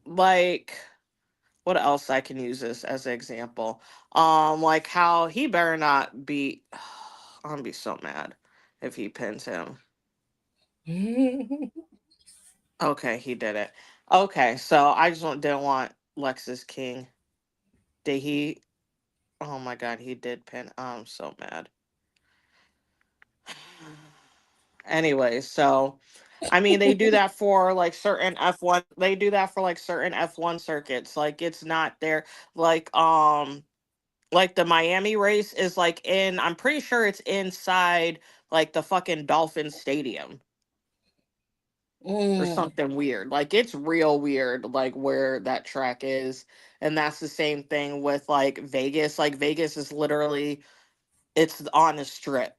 S3: Like what else I can use this as an example? Like how he better not be. I'm gonna be so mad if he pins him. Okay, he did it. Okay, so I just didn't want Lexus King. Did he? Oh my god, he did pin. I'm so mad. Anyway, so I mean, they do that for like certain F1. They do that for like certain F1 circuits. Like it's not there. Like like the Miami race is like in. I'm pretty sure it's inside like the fucking Dolphin Stadium or
S1: Mm,
S3: something weird. Like it's real weird. Like where that track is, and that's the same thing with like Vegas. Like Vegas is literally it's on the strip.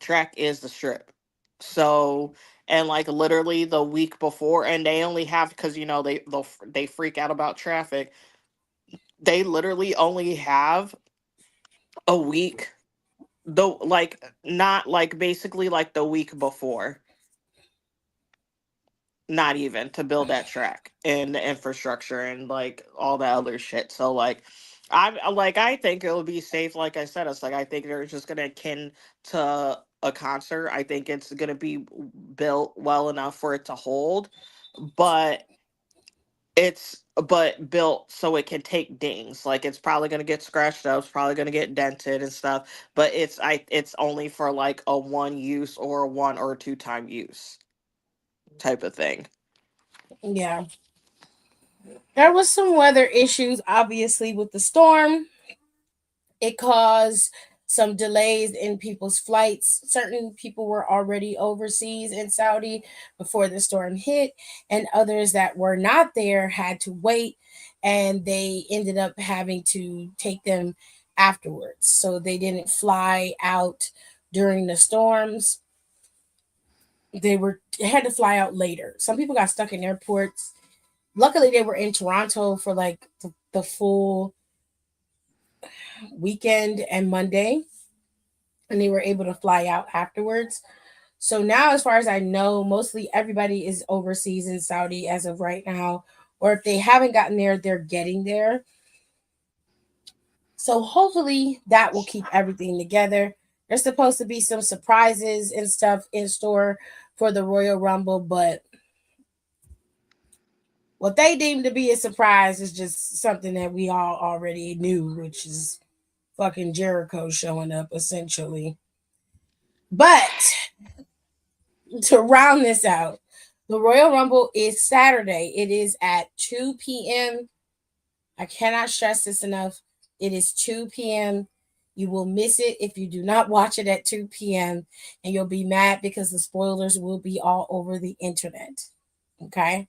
S3: Track is the strip. So and like literally the week before, and they only have because you know they freak out about traffic. They literally only have a week, though, like not like basically like the week before, not even to build that track and the infrastructure and like all that other shit. So like I think it'll be safe. Like I said, it's like I think they're just gonna akin to a concert. I think it's gonna be built well enough for it to hold, but but built so it can take dings. Like it's probably gonna get scratched up, it's probably gonna get dented and stuff. But it's only for like a one use or a 1 or 2 time use type of thing.
S1: yeah. There was some weather issues, obviously, with the storm. It caused some delays in people's flights. Certain people were already overseas in Saudi before the storm hit, and others that were not there had to wait, and they ended up having to take them afterwards. So they didn't fly out during the storms. They had to fly out later. Some people got stuck in airports. Luckily, they were in Toronto for like the full weekend and Monday, and they were able to fly out afterwards. So now, as far as I know, mostly everybody is overseas in Saudi as of right now, or if they haven't gotten there, they're getting there. So hopefully that will keep everything together. There's supposed to be some surprises and stuff in store for the Royal Rumble, but what they deem to be a surprise is just something that we all already knew, which is fucking Jericho showing up essentially. But to round this out, the Royal Rumble is Saturday. It is at 2 p.m. I cannot stress this enough. It is 2 p.m. You will miss it if you do not watch it at 2 p.m. and you'll be mad because the spoilers will be all over the internet. Okay?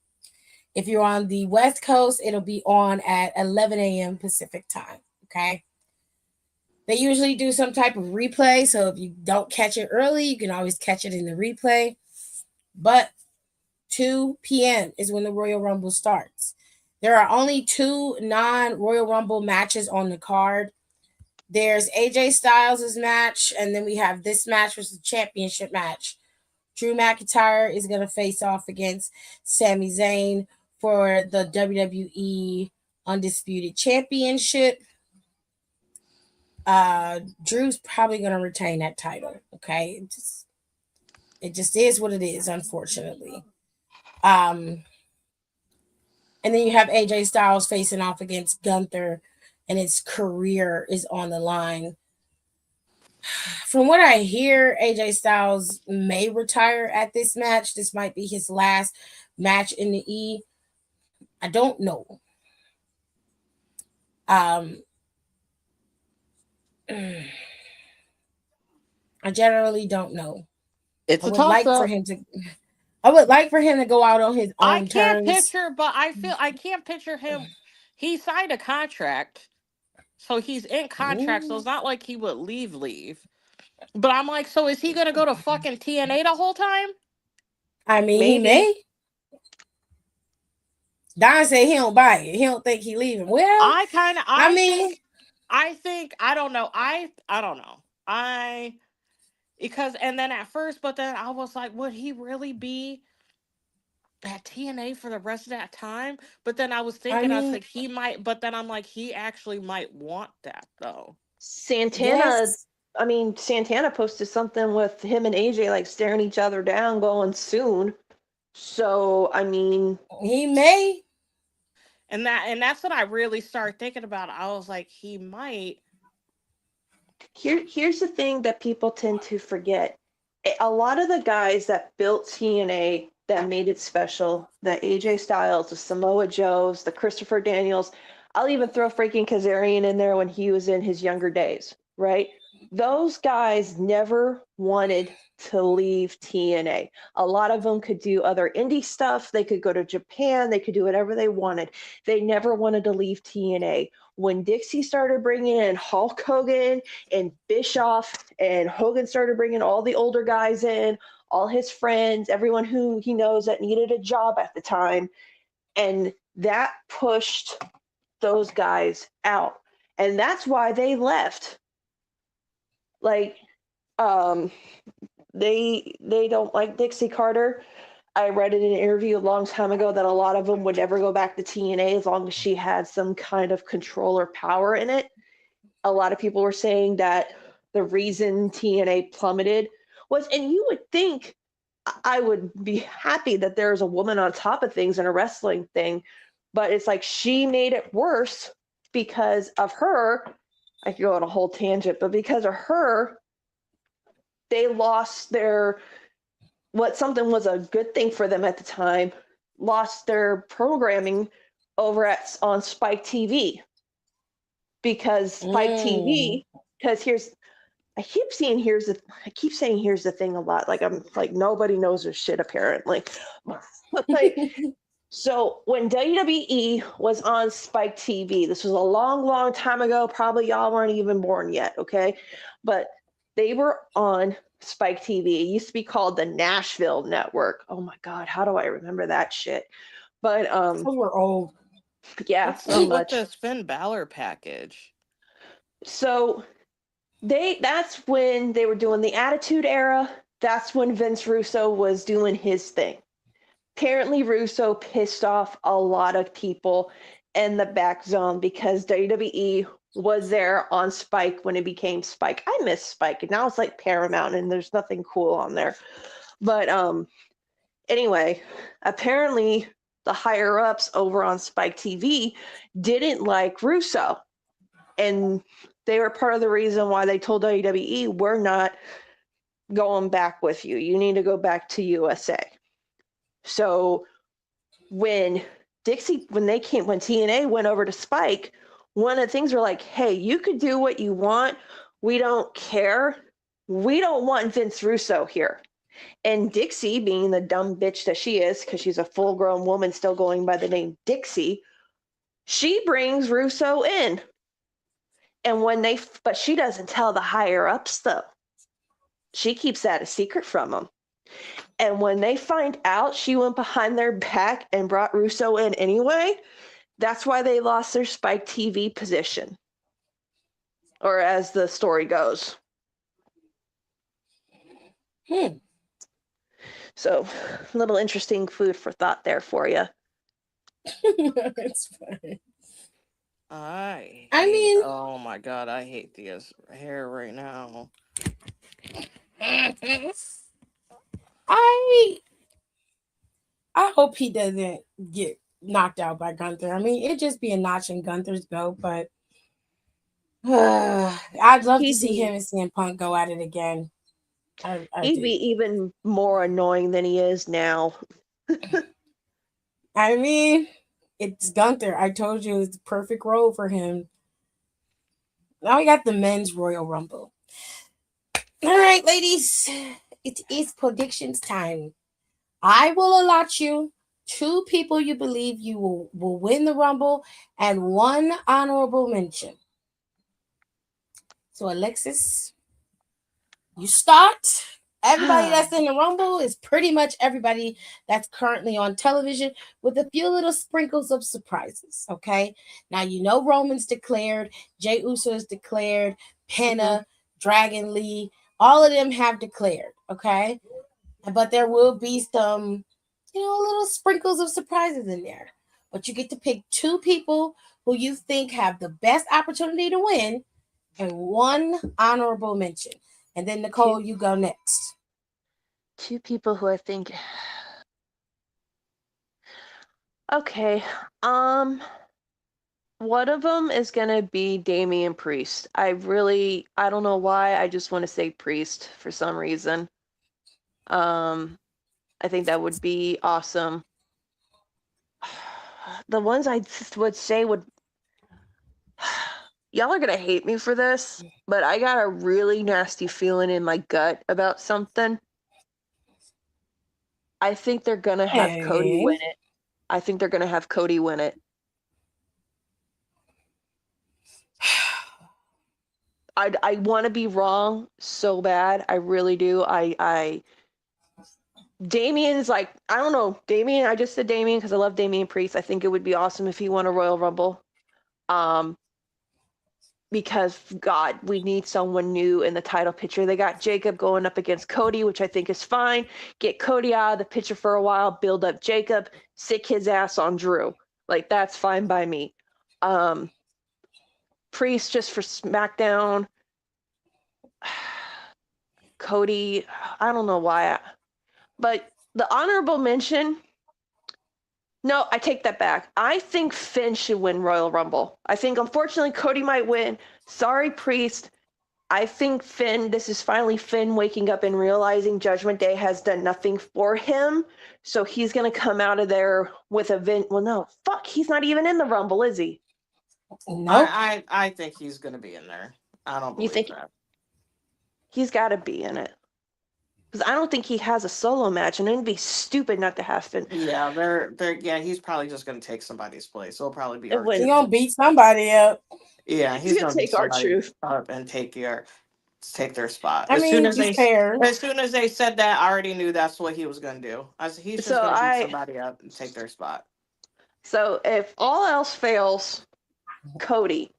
S1: If you're on the West Coast, it'll be on at 11 a.m. Pacific time. Okay? They usually do some type of replay, so if you don't catch it early, you can always catch it in the replay. But 2 p.m. is when the Royal Rumble starts. There are only two non Royal Rumble matches on the card. There's AJ Styles' match, and then we have this match, which is a championship match. Drew McIntyre is going to face off against Sami Zayn for the WWE Undisputed Championship. Drew's probably going to retain that title. Okay, it just is what it is, unfortunately. Um, And then you have AJ Styles facing off against Gunther, and his career is on the line. From what I hear, AJ Styles may retire at this match. This might be his last match in the E. I don't know. Um, I generally don't know.
S3: It's
S1: I
S3: a
S1: would
S3: toss
S1: like for
S3: up.
S1: him to. I would like for him to go out on his
S3: I
S1: own
S3: can't
S1: terms.
S3: picture, but I can't picture him. He signed a contract, so he's in contract. So
S1: Ooh.
S3: it's not like he would leave. But I'm like, so is he gonna go to fucking TNA the whole time?
S1: I mean, he
S2: Maybe.
S1: may. Don said he don't buy it. He don't think he leaving. Well,
S3: I kind of,
S1: I mean,
S3: I think, I don't know. I don't know. Because, and then at first, but then I was like, would he really be at TNA for the rest of that time? But then I was
S1: I
S3: thinking, I was
S1: mean,
S3: like, he might, but then I'm like, he actually might want that though.
S2: Santana,
S1: yes,
S2: I mean, Santana posted something with him and AJ like staring each other down, going soon. So, I mean,
S1: he may.
S3: And that's what I really started thinking about. I was like, he might.
S2: here's the thing that people tend to forget. A lot of the guys that built TNA that made it special, the AJ Styles, the Samoa Joes, the Christopher Daniels, I'll even throw freaking Kazarian in there when he was in his younger days, right? Those guys never wanted to leave TNA. A lot of them could do other indie stuff. They could go to Japan. They could do whatever they wanted. They never wanted to leave TNA. When Dixie started bringing in Hulk Hogan and Bischoff, and Hogan started bringing all the older guys in, all his friends, everyone who he knows that needed a job at the time, and that pushed those guys out. And that's why they left. Like, um, they don't like Dixie Carter. I read in an interview a long time ago that a lot of them would never go back to TNA as long as she had some kind of control or power in it. A lot of people were saying that the reason TNA plummeted was, and you would think I would be happy that there's a woman on top of things in a wrestling thing, but it's like she made it worse because of her. I could go on a whole tangent, but because of her, they lost their, what something was a good thing for them at the time, lost their programming over at on Spike TV, because Spike
S1: Mm.
S2: TV, because I keep saying here's the thing a lot. Like, I'm like, nobody knows their shit apparently. Like, so when WWE was on Spike TV, this was a long, long time ago. Probably y'all weren't even born yet, okay? But they were on Spike TV. It used to be called the Nashville Network. Oh my God, how do I remember that shit? But
S1: We're old.
S2: yeah,
S3: What's
S2: pretty
S3: up with
S2: much.
S3: the Finn Balor package?
S2: So that's when they were doing the Attitude Era. That's when Vince Russo was doing his thing. Apparently, Russo pissed off a lot of people in the back zone because WWE was there on Spike when it became Spike. I miss Spike, and now it's like Paramount, and there's nothing cool on there. But anyway, apparently the higher ups over on Spike TV didn't like Russo, and they were part of the reason why they told WWE, we're not going back with you. You need to go back to USA. So when when TNA went over to Spike, one of the things were like, hey, you could do what you want. We don't care. We don't want Vince Russo here. And Dixie, being the dumb bitch that she is, because she's a full grown woman still going by the name Dixie, she brings Russo in. And but she doesn't tell the higher ups though. She keeps that a secret from them. And when they find out she went behind their back and brought Russo in anyway, that's why they lost their Spike TV position. Or as the story goes. So, a little interesting food for thought there for you.
S1: It's fine. I mean,
S3: Oh my God, I hate Thea's hair right now.
S1: I I hope he doesn't get knocked out by Gunther. I mean, it'd just be a notch in Gunther's belt, but I'd love to
S2: He'd
S1: see him
S2: be
S1: and CM Punk go at it again. I
S2: he'd be
S1: do.
S2: even more annoying than he is now.
S1: I mean, it's Gunther. I told you it's the perfect role for him. Now we got the men's Royal Rumble. All right, ladies, it is predictions time. I will allot you two people you believe you will win the Rumble and one honorable mention. So, Alexis, you start. Everybody that's in the Rumble is pretty much everybody that's currently on television with a few little sprinkles of surprises. Okay. Now, you know, Roman's declared, Jey Uso is declared, Penta, Dragon Lee, all of them have declared. Okay. But there will be some, little sprinkles of surprises in there. But you get to pick two people who you think have the best opportunity to win and one honorable mention. And then Nicole, you go next.
S2: Two people who I think. Okay. One of them is gonna be Damian Priest. I don't know why. I just want to say Priest for some reason. I think that would be awesome. The ones I would say would. Y'all are gonna hate me for this, but I got a really nasty feeling in my gut about something. I think they're gonna have Cody win it. I think they're gonna have Cody win it. I want to be wrong so bad. I really do. Damien's like, I don't know. Damien, I just said Damien because I love Damian Priest. I think it would be awesome if he won a Royal Rumble. Because God, we need someone new in the title picture. They got Jacob going up against Cody, which I think is fine. Get Cody out of the picture for a while, build up Jacob, sick his ass on Drew. Like, that's fine by me. Priest just for SmackDown. Cody, I don't know why. But the honorable mention, no, I take that back. I think Finn should win Royal Rumble. I think, unfortunately, Cody might win. Sorry, Priest. I think Finn, this is finally Finn waking up and realizing Judgment Day has done nothing for him. So he's going to come out of there with a well, no, fuck, he's not even in the Rumble, is he?
S1: Nope.
S3: I think he's going to be in there. I don't believe that.
S2: He's got to be in it. Because I don't think he has a solo match, and it'd be stupid not to have Finn.
S3: Yeah, he's probably just going to take somebody's place. He'll probably be
S1: R-Truth. He's going to beat somebody up.
S3: Yeah, he's going to
S2: take R-Truth
S3: up and take their spot.
S1: As soon as
S3: they said that, I already knew that's what he was going to do. He's just going to beat somebody up and take their spot.
S2: So if all else fails, Cody,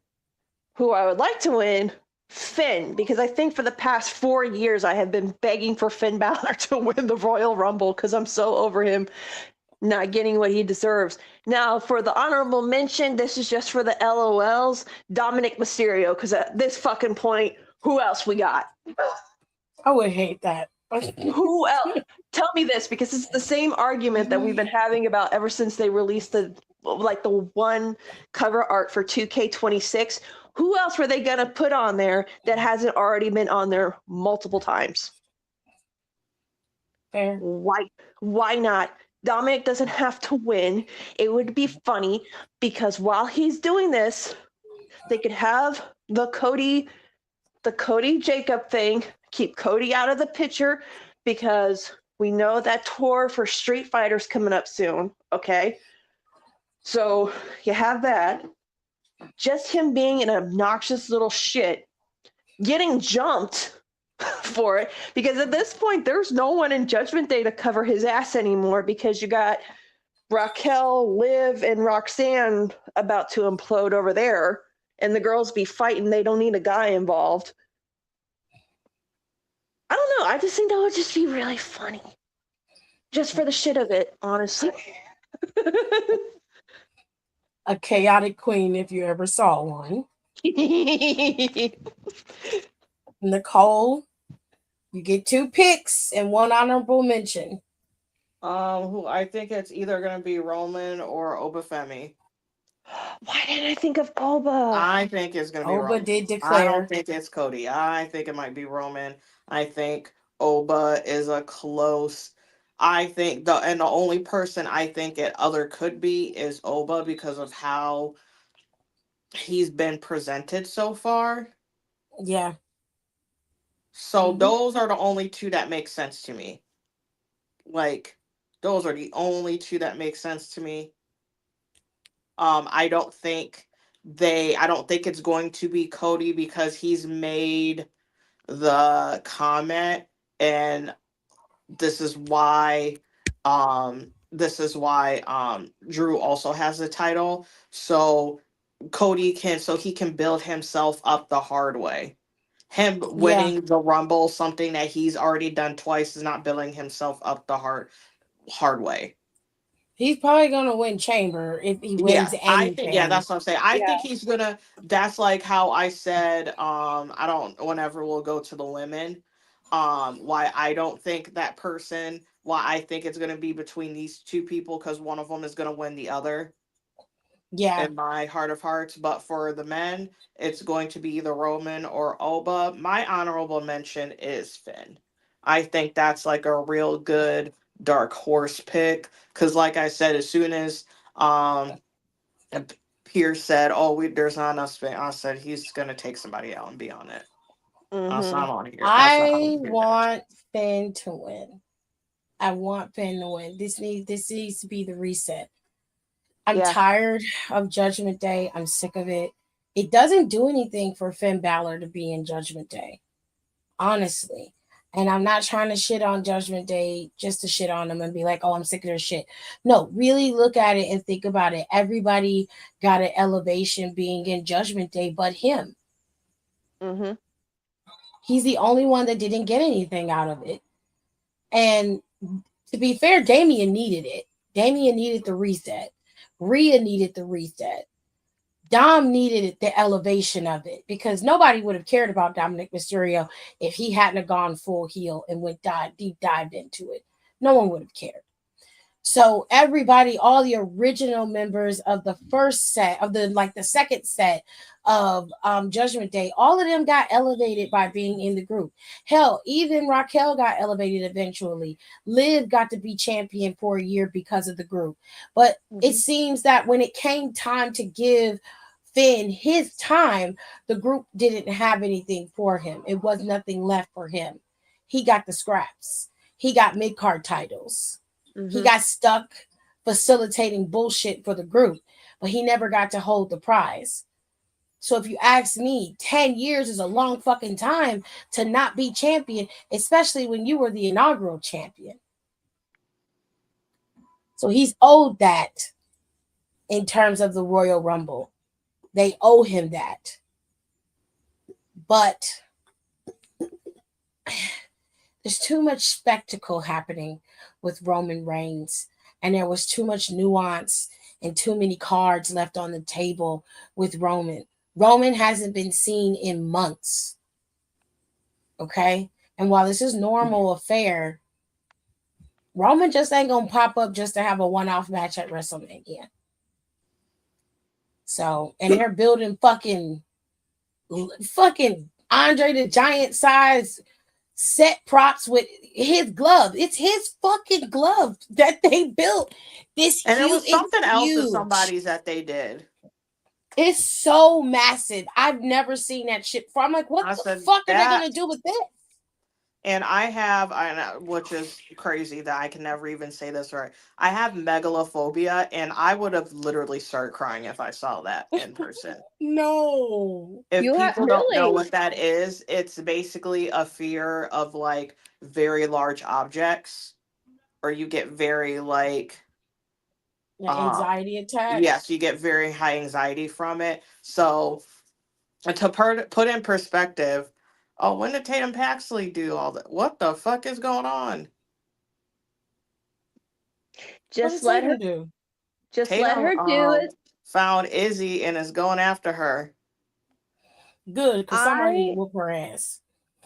S2: who I would like to win, Finn, because I think for the past 4 years I have been begging for Finn Balor to win the Royal Rumble because I'm so over him not getting what he deserves. Now, for the honorable mention, this is just for the LOLs, Dominic Mysterio, because at this fucking point, who else we got?
S1: I would hate that.
S2: Who else? Tell me this, because it's the same argument that we've been having about ever since they released the one cover art for 2K26. Who else were they going to put on there that hasn't already been on there multiple times?
S1: Fair.
S2: Why not? Dominic doesn't have to win. It would be funny because while he's doing this, they could have the Cody Jacob thing, keep Cody out of the picture because we know that tour for Street Fighter's coming up soon, okay? So you have that. Just him being an obnoxious little shit, getting jumped for it, because at this point, there's no one in Judgment Day to cover his ass anymore because you got Raquel, Liv, and Roxanne about to implode over there, and the girls be fighting. They don't need a guy involved. I don't know. I just think that would just be really funny. Just for the shit of it, honestly.
S1: A chaotic queen, if you ever saw one. Nicole, you get 2 picks and 1 honorable mention.
S3: Who I think it's either going to be Roman or Obafemi.
S2: Why didn't I think of Oba?
S3: I think it's going to be
S1: Oba
S3: Roman.
S1: did declare.
S3: I don't think it's Cody. I think it might be Roman. I think Oba is a close. I think the only person I think it other could be is Oba because of how he's been presented so far.
S1: Yeah.
S3: So
S1: Mhm.
S3: those are the only two that make sense to me. Like those are the only two that make sense to me. I don't think I don't think it's going to be Cody because he's made the comment, and this is why Drew also has the title, so he can build himself up the hard way. Him
S1: Yeah.
S3: winning the Rumble, something that he's already done twice, is not building himself up the hard way.
S1: He's probably gonna win Chamber if he wins
S3: Yeah, I think, yeah,
S1: anything.
S3: that's what I'm saying. I
S2: Yeah.
S3: think he's gonna. That's like how I said. I don't. Whenever we'll go to the women, why I don't think that person. Why I think it's gonna be between these two people because one of them is gonna win the other
S1: Yeah.
S3: in my heart of hearts. But for the men, it's going to be either Roman or Oba. My honorable mention is Finn. I think that's like a real good dark horse pick because, like I said, as soon as and Pierce said, "Oh, there's not enough space." I said he's gonna take somebody out and be on it. That's
S2: Mm-hmm.
S3: not on here. That's not on
S1: I
S3: here.
S1: want Finn to win. I want Finn to win. This needs to be the reset. I'm
S2: Yeah.
S1: tired of Judgment Day. I'm sick of it. It doesn't do anything for Finn Balor to be in Judgment Day, honestly. And I'm not trying to shit on Judgment Day just to shit on them and be like, oh, I'm sick of their shit. No, really look at it and think about it. Everybody got an elevation being in Judgment Day but him.
S2: Mm-hmm.
S1: He's the only one that didn't get anything out of it. And to be fair, Damien needed it. Damien needed the reset. Rhea needed the reset. Dom needed the elevation of it because nobody would have cared about Dominic Mysterio if he hadn't gone full heel and went deep dived into it. No one would have cared. So everybody, all the original members of the first set of the second set of Judgment Day, all of them got elevated by being in the group. Hell, even Raquel got elevated eventually. Liv got to be champion for a year because of the group. But it
S2: Mm-hmm.
S1: seems that when it came time to give Finn his time, the group didn't have anything for him. It was nothing left for him. He got the scraps. He got mid card titles. He
S2: Mm-hmm.
S1: got stuck facilitating bullshit for the group, but he never got to hold the prize. So if you ask me, 10 years is a long fucking time to not be champion, especially when you were the inaugural champion. So he's owed that in terms of the Royal Rumble. They owe him that. But there's too much spectacle happening with Roman Reigns, and there was too much nuance and too many cards left on the table with Roman. Roman hasn't been seen in months. Okay? And while this is normal affair, Roman just ain't gonna pop up just to have a one-off match at WrestleMania. So, and they're building fucking Andre the Giant size set props with his glove. It's his fucking glove that they built. This
S3: And it
S1: huge,
S3: was
S1: it's
S3: something else of
S1: huge.
S3: somebody's that they did.
S1: It's so massive. I've never seen that shit before. I'm like, what
S3: I
S1: the
S3: said
S1: fuck are they
S3: that,
S1: gonna do with this?
S3: and which is crazy that I can never even say this right. I have megalophobia, and I would have literally started crying if I saw that in person.
S1: No.
S3: If
S2: You have
S3: people don't know
S2: really?
S3: what that is, it's basically a fear of like very large objects, or you get very like
S1: The
S3: uh
S1: anxiety attacks.
S3: yes, you get very high anxiety from it. So to put in perspective, oh, when did Tatum Paxley do all that? What the fuck is going on?
S1: What did
S2: Just let her.
S1: Tatum do?
S2: Just let
S3: Tatum
S2: her do it.
S3: found Izzy and is going after her.
S1: Good, because somebody need to
S2: I
S1: whoop her ass.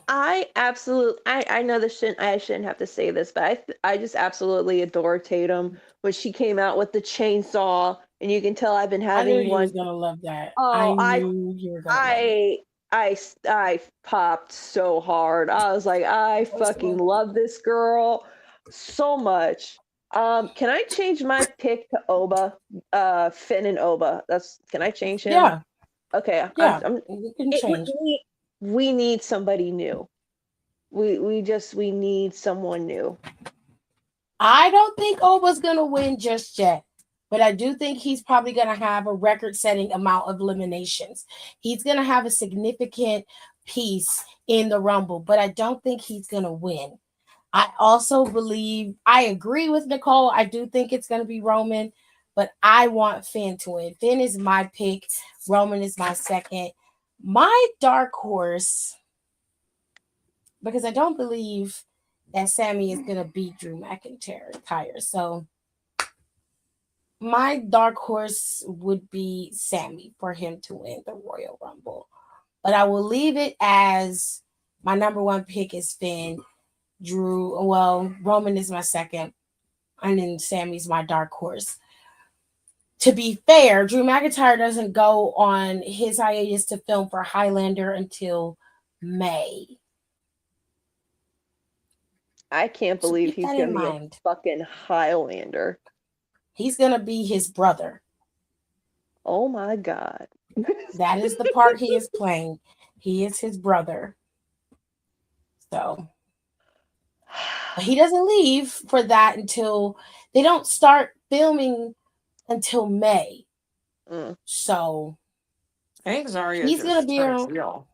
S2: I absolutely I know this shouldn't I shouldn't have to say this, but I just absolutely adore Tatum when she came out with the chainsaw, and you can tell I've been
S1: I knew
S2: having
S1: you was
S2: one.
S1: gonna love that. I
S2: Oh,
S1: knew you were gonna love it.
S2: I I popped so hard. I was like, I fucking love this girl. so much. Can I change my pick to Oba? Finn and Oba. Can I change him?
S1: Yeah,
S2: Okay,
S1: yeah, you can
S2: it,
S1: change.
S2: we need somebody new. We need someone new.
S1: I don't think Oba's gonna win just yet, but I do think he's probably gonna have a record-setting amount of eliminations. He's gonna have a significant piece in the Rumble, but I don't think he's gonna win. I also believe I agree with Nicole. I do think it's gonna be Roman, but I want Finn to win. Finn is my pick. Roman is my second. My dark horse, because I don't believe that Sammy is gonna beat Drew McIntyre. So my dark horse would be Sammy for him to win the Royal Rumble. But I will leave it as my number one pick is Finn. Roman is my second, and then Sammy's my dark horse. To be fair, Drew McIntyre doesn't go on his hiatus to film for Highlander until May.
S2: I can't
S1: So
S2: believe
S1: keep
S2: he's
S1: that
S2: gonna
S1: in
S2: be a
S1: mind.
S2: fucking Highlander.
S1: He's going to be his brother.
S2: Oh my god.
S1: That is the part he is playing. He is his brother. So, but he doesn't leave for that until they don't start filming until May. So,
S3: I think Zarya
S1: he's going to
S3: just
S1: be
S3: turned
S1: around.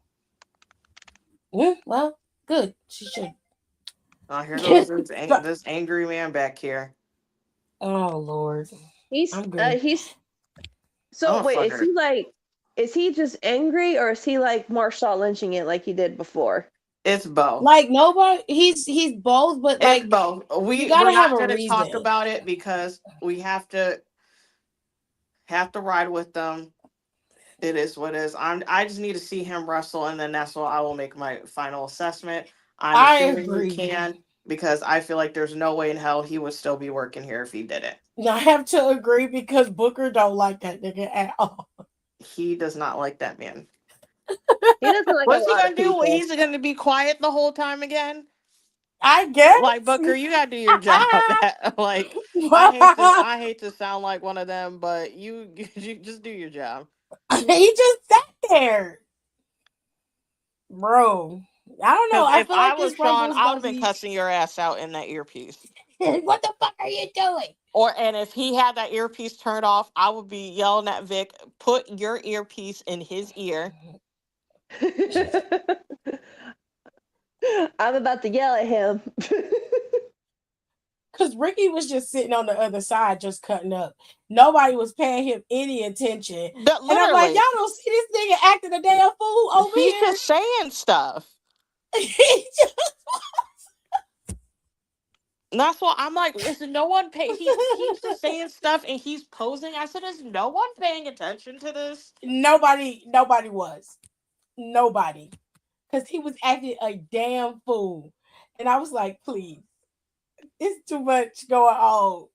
S3: heel.
S1: Well, good. She should.
S3: Oh, here goes this angry man back here.
S1: Oh, Lord. I'm good.
S2: He's
S3: I'm
S2: so
S3: a
S2: wait,
S3: fucker.
S2: is he just angry or is he like Marshall lynching it like he did before?
S3: It's both.
S1: Like nobody, he's both, but
S3: It's
S1: like
S3: both.
S1: you
S3: We're
S1: gotta have
S3: not
S1: a
S3: gonna talk
S1: reason.
S3: about it because we have to ride with them. It is what it is. I just need to see him wrestle, and then that's what I will make my final assessment. I'm
S1: I
S3: assuming he
S1: agree.
S3: can because I feel like there's no way in hell he would still be working here if he didn't.
S1: I have to agree because Booker don't like that nigga at all.
S3: He does not like that man.
S2: He doesn't like a
S3: What's he
S2: lot
S3: gonna
S2: of
S3: do?
S2: people.
S3: He's gonna be quiet the whole time again?
S1: I guess.
S3: Like Booker, you gotta do your job. Like I hate to sound like one of them, but you just do your job.
S1: He just sat there, bro. I don't know.
S3: Because
S1: I
S3: if
S1: feel
S3: I
S1: like
S3: was
S1: this rumble
S3: Sean,
S1: is
S3: I would
S1: gonna
S3: have been
S1: be.
S3: cussing your ass out in that earpiece.
S1: What the fuck are you doing?
S3: And if he had that earpiece turned off, I would be yelling at Vic, put your earpiece in his ear.
S2: I'm about to yell at him.
S1: Because Ricky was just sitting on the other side, just cutting up. Nobody was paying him any attention.
S3: But
S1: And I'm like,
S3: literally,
S1: y'all don't see this nigga acting a damn fool over
S3: he's
S1: here.
S3: just saying stuff.
S1: He just
S3: And that's why I'm like, is no one pay? He's just saying stuff and he's posing. I said, is no one paying attention to this?
S1: nobody was. Nobody. Because he was acting a damn fool. And I was like, please. It's too much going on.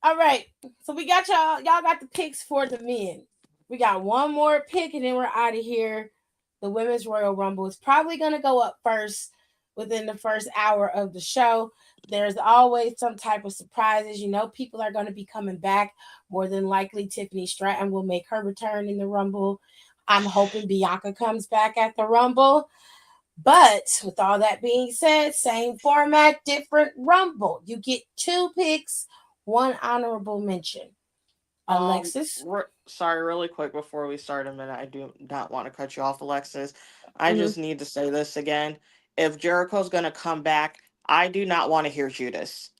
S1: All right. So we got y'all. Y'all got the picks for the men. We got one more pick and then we're out of here. The Women's Royal Rumble is probably going to go up first within the first hour of the show. There's always some type of surprises. You know, people are going to be coming back. More than likely, Tiffany Stratton will make her return in the Rumble. I'm hoping Bianca comes back at the Rumble. But with all that being said, same format, different Rumble. You get two picks, one honorable mention. Alexis.
S3: Sorry, really quick before we start a minute, I do not want to cut you off, Alexis. I just need to say this again. If Jericho's going to come back, I do not want to hear Judas.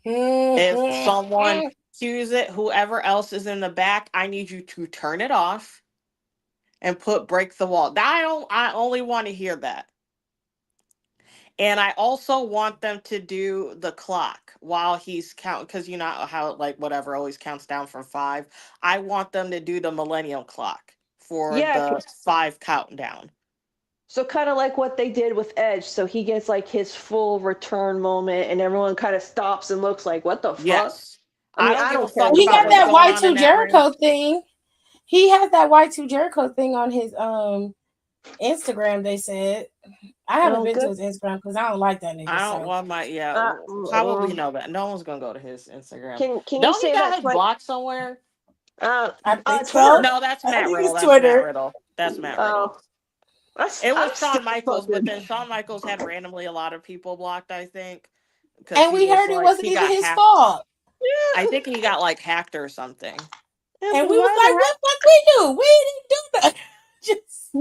S3: If someone cues it, whoever else is in the back, I need you to turn it off and break the wall. I only want to hear that. And I also want them to do the clock while he's counting, because you know how like whatever always counts down from 5. I want them to do the millennium clock for the 5 countdown.
S2: So kind of like what they did with Edge. So he gets like his full return moment, and everyone kind of stops and looks like, "What the fuck?"
S3: Yes.
S2: I mean,
S3: I don't give a
S2: care.
S3: fuck
S1: He
S3: about
S1: got
S3: what's
S1: that
S3: going on
S1: Y2
S3: in that ring.
S1: Jericho thing. He has that Y2 Jericho thing on his Instagram. They said I haven't
S2: Oh,
S1: been to
S2: good.
S1: his Instagram because I don't like that nigga.
S3: I don't
S1: So
S3: want my
S2: Uh,
S3: how would we
S2: mm,
S3: know that? No one's gonna go to his Instagram.
S2: can you
S3: Don't he
S2: say
S3: got
S2: that
S3: his
S2: twice?
S3: block somewhere?
S2: Uh,
S1: I think so.
S2: Twitter.
S3: No, that's
S1: I
S3: Matt
S1: think
S3: Riddle.
S1: it's
S3: That's Matt
S1: Twitter.
S3: Riddle. That's Matt Riddle.
S2: Oh,
S3: It was
S2: I'm still
S3: Shawn Michaels, but
S2: fucking.
S3: then Shawn Michaels had randomly a lot of people blocked, I think, because
S1: And
S3: he
S1: we
S3: was
S1: heard it
S3: like
S1: wasn't
S3: he
S1: even
S3: got
S1: his
S3: hacked.
S1: fault.
S3: I
S2: Yeah.
S3: think he got like hacked or something.
S2: Yeah,
S1: And
S2: but
S1: we was
S2: why
S1: like,
S2: the
S1: what the fuck we do? We didn't do that. Just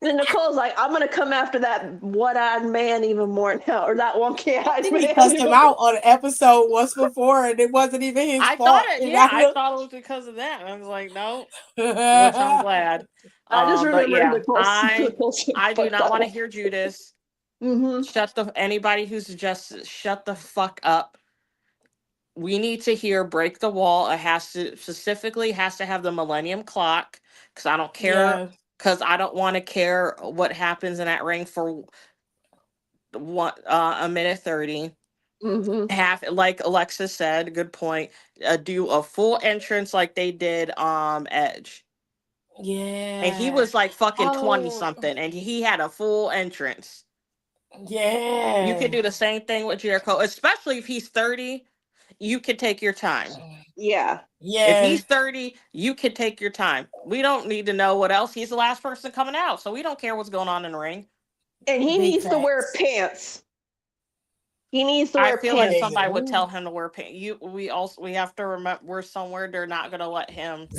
S2: then Nicole's like, I'm gonna come after that one-eyed man even more now, or that one
S1: I
S2: eyed
S1: think we
S2: man.
S1: cussed him out on an episode once before, and it wasn't even his
S3: I thought
S1: fault.
S3: it,
S1: And
S3: yeah, I thought it was because of that. I was like, no, which I'm glad.
S2: I just
S3: But
S2: remember
S3: yeah,
S2: Nicole said,
S3: I do
S2: "Fuck
S3: not
S2: that
S3: want to
S2: one."
S3: hear Judas.
S2: Mm-hmm.
S3: Anybody who suggests shut the fuck up. We need to hear break the wall. It has to specifically has to have the Millennium Clock because I don't care
S1: yeah,
S3: because I don't want to care what happens in that ring for one a minute 30.
S2: Mm-hmm.
S3: Half like Alexis said, good point. Do a full entrance like they did Edge. And he
S1: yeah.
S3: was like fucking 20
S1: Oh,
S3: something and he had a full entrance. You
S1: yeah,
S3: could do the same thing with Jericho, especially if he's 30. You could take your time.
S2: Yeah.
S3: If
S1: yeah.
S3: he's 30, you can take your time. We don't need to know what else. He's the last person coming out, so we don't care what's going on in the ring.
S2: And he
S1: Big
S2: needs to wear
S1: facts.
S2: pants. He needs to
S3: I
S2: wear
S3: feel like
S2: pants.
S3: somebody would
S1: Yeah,
S3: tell him to wear pants. We have to remember we're somewhere they're not gonna let him.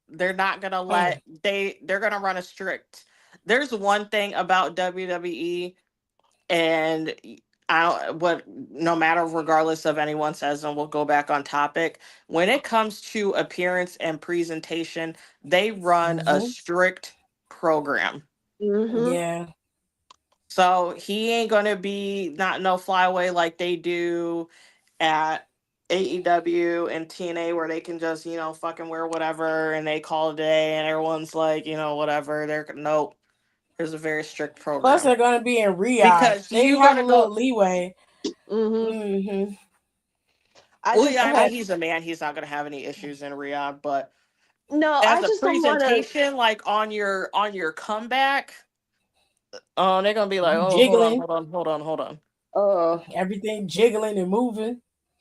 S3: They're not gonna let they're gonna run a strict. There's one thing about WWE and I don't what no matter regardless of anyone says, and we'll go back on topic. When it comes to appearance and presentation, they run a
S1: mm-hmm.
S3: strict program.
S2: Mm-hmm.
S1: Yeah.
S3: So he ain't gonna be not no flyaway like they do at AEW and TNA where they can just, fucking wear whatever and they call it a day and everyone's like, whatever. They're nope. There's a very strict
S1: Plus,
S3: program.
S1: they're gonna be in Riyadh.
S3: Because
S1: They
S3: you
S1: have a
S3: gotta
S1: little
S3: go.
S1: leeway.
S2: Mm-hmm.
S1: Mm-hmm.
S3: Well, yeah, I mean,
S2: I
S3: he's a man. He's not going to have any issues in Riyadh. But
S2: no, I
S3: as a
S2: just don't want to.
S3: presentation, like on your comeback, they're going to be like, oh, hold on,
S1: Jiggling,
S3: hold on, hold on, hold on.
S1: everything jiggling and moving.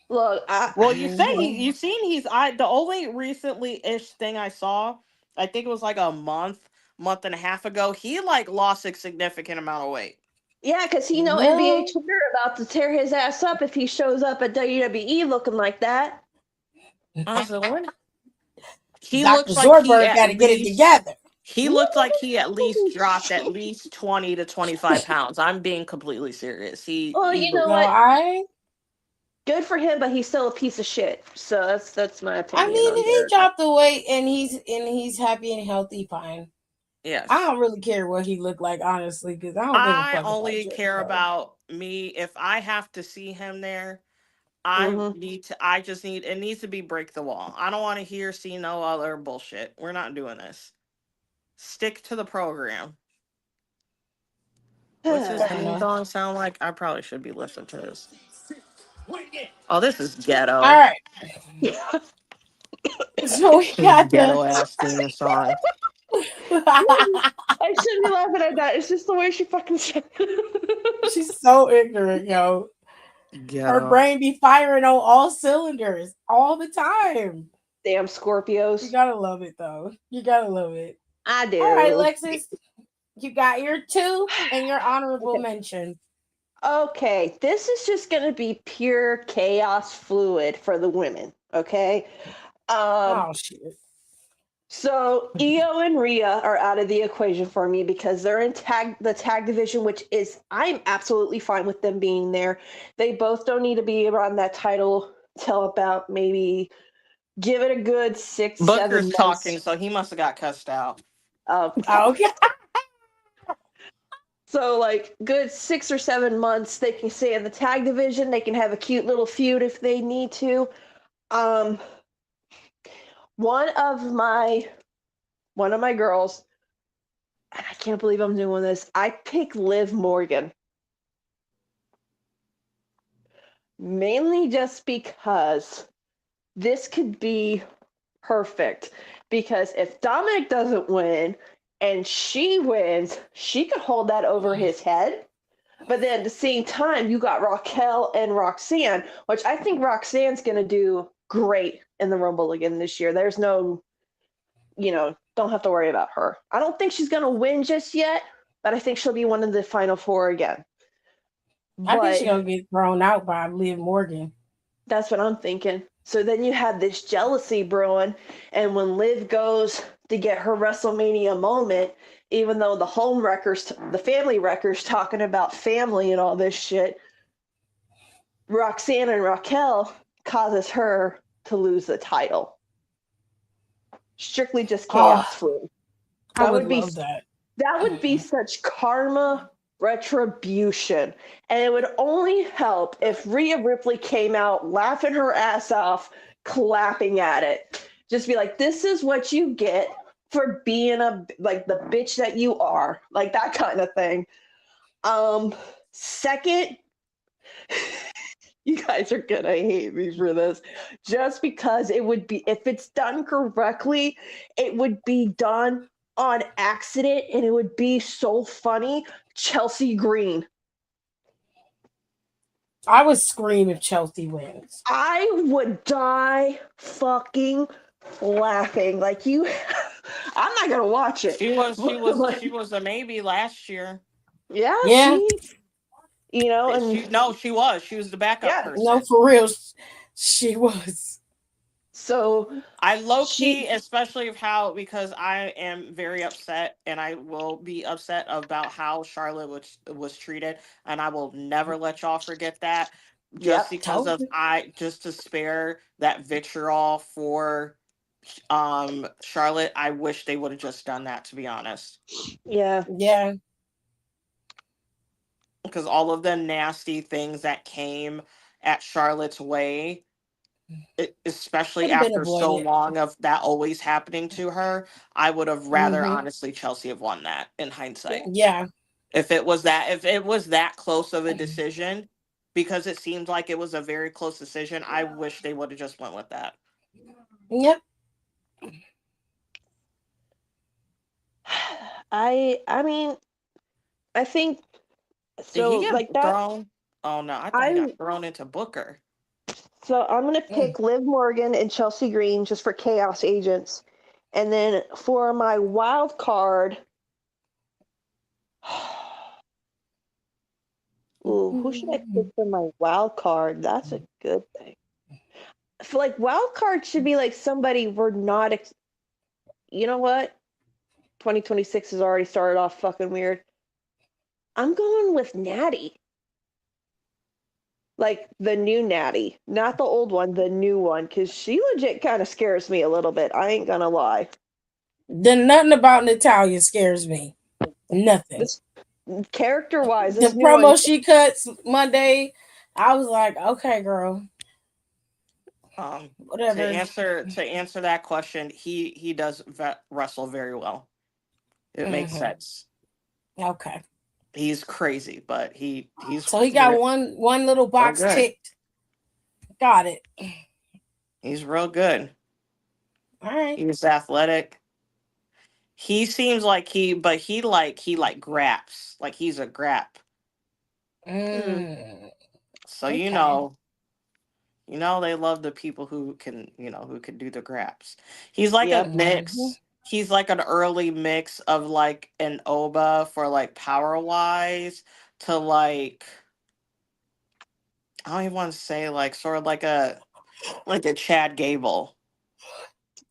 S2: Look,
S3: Well, you say
S1: Mm-hmm.
S3: you seen the only recently ish thing I saw, I think it was like a month and a half ago. He like lost a significant amount of weight.
S2: yeah, because NBA
S1: Well,
S2: Twitter about to tear his ass up if he shows up at WWE looking like that.
S3: I was like, what? He
S1: Dr.
S3: looks like
S1: Zoidberg got to get it together.
S3: he looked like he at least dropped at least 20 to 25 pounds. I'm being completely serious.
S2: Well,
S3: He
S2: you know
S1: No,
S2: what?
S1: I.
S2: Good for him, but he's still a piece of shit. So that's my
S1: I
S2: opinion
S1: mean,
S2: on
S1: if he
S2: Jericho.
S1: dropped the weight and he's happy and healthy, fine.
S3: yes.
S1: I don't really care what he looked like, honestly, because I don't give a
S3: I
S1: fuck about
S3: only care
S1: Jericho.
S3: about me. If I have to see him there, I
S2: Mm-hmm.
S3: need to. I just need. It needs to be break the wall. I don't want to see no other bullshit. We're not doing this. Stick to the program. What's his
S1: Fair
S3: theme
S1: enough.
S3: song sound like? I probably should be listening to this. Oh, this is
S1: All
S3: ghetto.
S1: right. So we
S3: This
S1: got the.
S3: ghetto ass theme song.
S2: I shouldn't be laughing at that. It's just the way she fucking said it.
S1: She's so ignorant, yo. Her
S3: Ghetto.
S1: brain be firing on all cylinders all the time.
S2: Damn
S1: You
S2: Scorpios.
S1: gotta love it, though. You gotta love it.
S2: I
S1: All right,
S2: do.
S1: Lexus, you got your 2 and your honorable
S2: Okay.
S1: mention.
S2: Okay, this is just gonna be pure chaos fluid for the women. Okay.
S1: Oh shit.
S2: So Io and Rhea are out of the equation for me because they're in the tag division, which is I'm absolutely fine with them being there. They both don't need to be around that title till about maybe give it a good 6,
S3: Booker's
S2: 7 months.
S3: talking, so he must have got cussed out.
S1: Okay.
S2: So like good 6 or 7 months, they can stay in the tag division. They can have a cute little feud if they need to. Um, one of my girls, and I can't believe I'm doing this. I pick Liv Morgan. Mainly just because this could be perfect. Because if Dominic doesn't win and she wins, she could hold that over his head. But then at the same time, you got Raquel and Roxanne, which I think Roxanne's going to do great in the Rumble again this year. There's no, don't have to worry about her. I don't think she's going to win just yet, but I think she'll be one of the final four again.
S1: I think she's
S2: But
S1: gonna get thrown out by Liv Morgan.
S2: that's what I'm thinking. So then you have this jealousy brewing, and when Liv goes to get her WrestleMania moment, even though the family records talking about family and all this shit, Roxanne and Raquel causes her to lose the title. Strictly just chaos food.
S1: I would love that.
S2: That would be such karma retribution. And it would only help if Rhea Ripley came out laughing her ass off, clapping at it. Just be like, this is what you get for being the bitch that you are. Like that kind of thing. Second, you guys are gonna hate me for this. Just because it would be, if it's done correctly, it would be done on accident and it would be so funny. Chelsea Green.
S1: I would scream if Chelsea wins.
S2: I would die fucking laughing. Like you I'm not gonna watch it.
S3: She was a maybe last year.
S2: Yeah.
S3: She was the backup person.
S1: No, for real, she was.
S2: So
S3: I low-key, especially because I am very upset, and I will be upset about how Charlotte was treated, and I will never let y'all forget that. Just because just to spare that vitriol for Charlotte, I wish they would have just done that, to be honest.
S2: Yeah.
S3: Because all of the nasty things that came at Charlotte's way, especially after so long of that always happening to her, I would have rather honestly Chelsea have won that in hindsight.
S1: Yeah.
S3: If it was that close of a decision, because it seemed like it was a very close decision, I wish they would have just went with that.
S1: Yep.
S2: I mean, I think so.
S3: Did he get
S2: like that.
S3: Thrown? Oh no, I thought he got thrown into Booker.
S2: So I'm gonna pick Liv Morgan and Chelsea Green just for Chaos Agents, and then for my wild card. Ooh, who should I pick for my wild card? That's a good thing. I feel like wild card should be like somebody we're not. You know what? 2026 has already started off fucking weird. I'm going with Natty. Like the new Natty, not the old one, the new one, because she legit kind of scares me a little bit. I ain't gonna lie.
S1: Then nothing about Natalia scares me. Nothing.
S2: Character-wise,
S1: the promo she cuts Monday, I was like, okay, girl. Whatever.
S3: To answer that question, he does wrestle very well. It makes sense.
S1: Okay.
S3: He's crazy, but he's
S1: so he got one little box ticked. Got it.
S3: He's real good.
S1: All right.
S3: He's athletic. He seems like he graps. Like he's a grap. So
S1: okay.
S3: you know they love the people who can do the graps. He's like a mix. He's like an early mix of like an Oba for like power wise to like, I don't even want to say like sort of like a Chad Gable.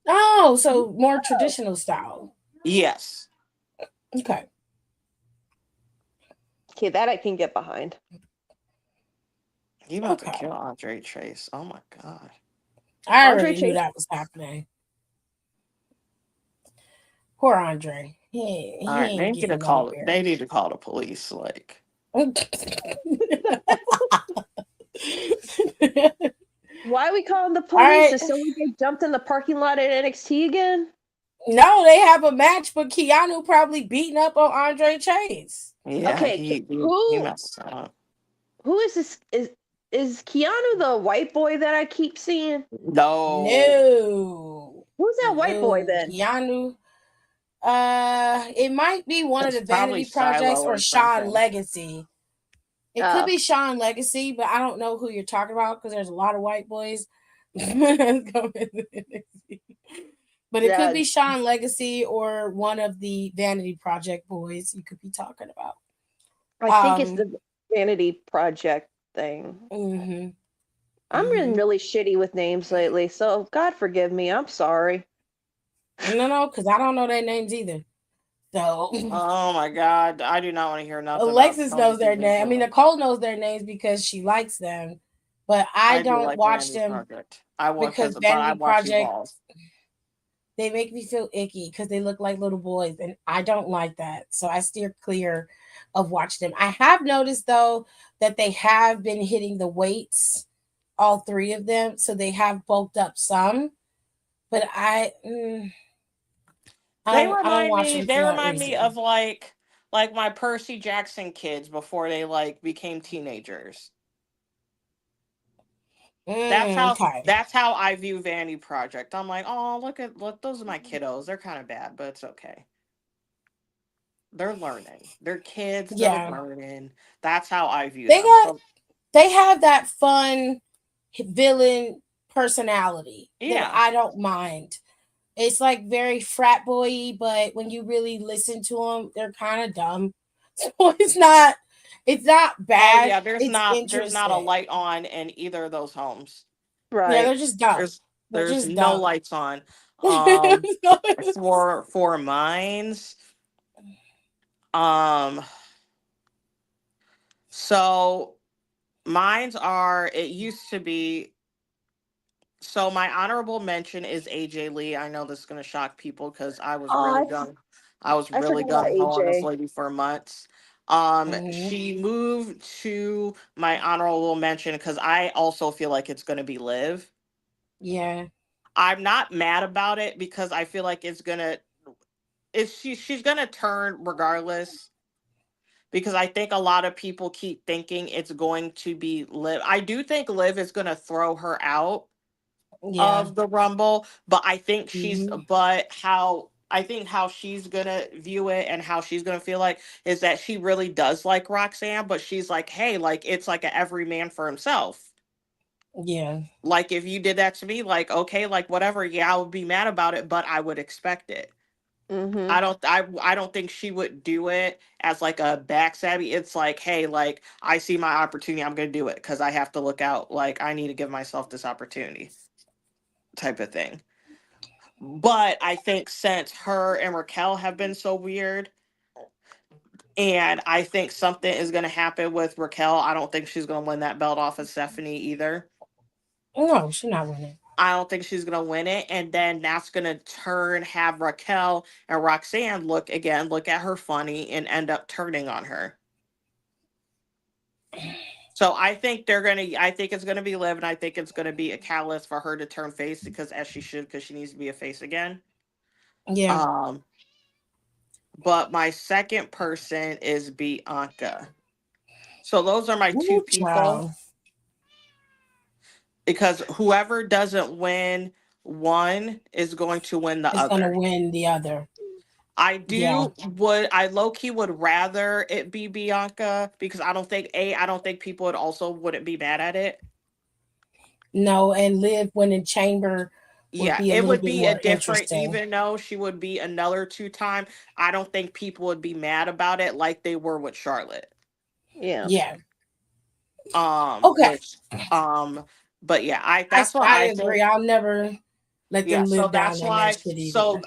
S1: Oh, so more traditional style.
S3: Yes.
S1: Okay,
S2: that I can get behind.
S3: You about to kill Andre Chase. Oh my god.
S1: I already knew that was happening. Poor Andre. They need to call
S3: the police. Like,
S2: why are we calling the police? Is someone get jumped in the parking lot at NXT again?
S1: No, they have a match, but Keanu probably beating up on Andre Chase.
S3: Yeah.
S2: Okay.
S3: He messed up.
S2: Who is this? Is Keanu the white boy that I keep seeing?
S3: No.
S2: Who's that white boy then?
S1: Keanu. It might be one of
S3: It's
S1: the
S3: probably
S1: Vanity Projects
S3: Shiloh
S1: or
S3: or
S1: Sean
S3: something.
S1: Legacy. It could
S2: Uh,
S1: be Sean Legacy, but I don't know who you're talking about because there's a lot of white boys. But it could
S2: yeah,
S1: be Sean Legacy or one of the Vanity Project boys you could be talking about.
S2: I think it's
S1: Um,
S2: the Vanity Project thing.
S1: hmm
S2: I'm been really shitty with names lately, so God forgive me. I'm sorry.
S1: No, because I don't know their names either. So
S3: Oh my god, I do not want to hear nothing about
S1: Alexis
S3: Tony
S1: knows their name. I
S3: D'Angelo.
S1: mean, Nicole knows their names because she likes them, but I
S3: I do
S1: don't
S3: like
S1: watch
S3: Vanity
S1: them
S3: Project. I want
S1: because
S3: but I
S1: Vanity
S3: watch
S1: Project,
S3: Evolve.
S1: they make me feel icky because they look like little boys, and I don't like that. So I steer clear of watching them. I have noticed though that they have been hitting the weights, all three of them, so they have bulked up some. But I don't watch them
S3: They
S1: for that
S3: remind me
S1: reason.
S3: of like my Percy Jackson kids before they like became teenagers.
S1: Okay.
S3: That's how I view Vanity Project. I'm like, oh, look, those are my kiddos. They're kind of bad, but it's okay. They're learning. They're kids. They're
S1: Yeah,
S3: learning. That's how I view
S1: they
S3: them.
S1: got
S3: So
S1: they have that fun villain personality that
S3: yeah,
S1: I don't mind. It's like very frat boy, but when you really listen to them, they're kind of dumb. So it's not
S3: oh
S1: bad.
S3: yeah.
S1: It's
S3: There's not a
S1: interesting.
S3: light on in either of those homes.
S1: Yeah,
S2: Right.
S1: they're just dumb. They're
S3: There's
S1: just
S3: no
S1: dumb.
S3: lights on. Um, for mines. Um, so mines are. It used to be. So my honorable mention is AJ Lee. I know this is gonna shock people because
S2: Oh,
S3: I was
S2: I
S3: really
S2: forgot about
S3: gung ho on this
S2: AJ.
S3: lady for months.
S1: Mhm.
S3: She moved to my honorable mention because I also feel like it's gonna be Liv.
S1: Yeah,
S3: I'm not mad about it because I feel like she's gonna turn regardless because I think a lot of people keep thinking it's going to be Liv. I do think Liv is gonna throw her out
S1: yeah.
S3: of the Rumble, but
S1: Mhm.
S3: I think how she's gonna view it and how she's gonna feel like is that she really does like Roxanne, but she's like, hey, like it's like a every man for himself.
S1: Yeah,
S3: Like if you did that to me, like okay, like whatever, yeah, I would be mad about it, but I would expect it.
S2: Mm-hmm.
S3: I don't think she would do it as like a backstabby. It's like, hey, like I see my opportunity, I'm gonna do it because I have to look out. Like I need to give myself this opportunity, type of thing. But I think since her and Raquel have been so weird, and I think something is gonna happen with Raquel, I don't think she's gonna win that belt off of Stephanie either.
S1: no, she's not winning.
S3: I don't think she's gonna win it, and then that's gonna have Raquel and Roxanne look at her funny, and end up turning on her. So I think it's gonna be Liv, and I think it's gonna be a catalyst for her to turn face because as she should, because she needs to be a face again.
S1: Yeah.
S3: Um, but my second person is Bianca. So those are my two
S1: Ooh,
S3: people
S1: child
S3: because whoever doesn't win one is going to win the
S1: is gonna
S3: other.
S1: win the other. Yeah.
S3: I low key would rather it be Bianca because I don't think people wouldn't be mad at it.
S1: No, and live when in chamber would
S3: Yeah,
S1: be a
S3: it
S1: little
S3: would
S1: bit
S3: be a
S1: more
S3: different,
S1: interesting.
S3: even though she would be another two-time. I don't think people would be mad about it like they were with Charlotte.
S2: Yeah.
S1: Yeah. Okay.
S3: Which, um, but yeah,
S1: I
S3: that's what
S1: I
S3: I
S1: agree.
S3: think.
S1: I'll never let
S3: Yeah,
S1: them
S3: so
S1: live down in that shit either.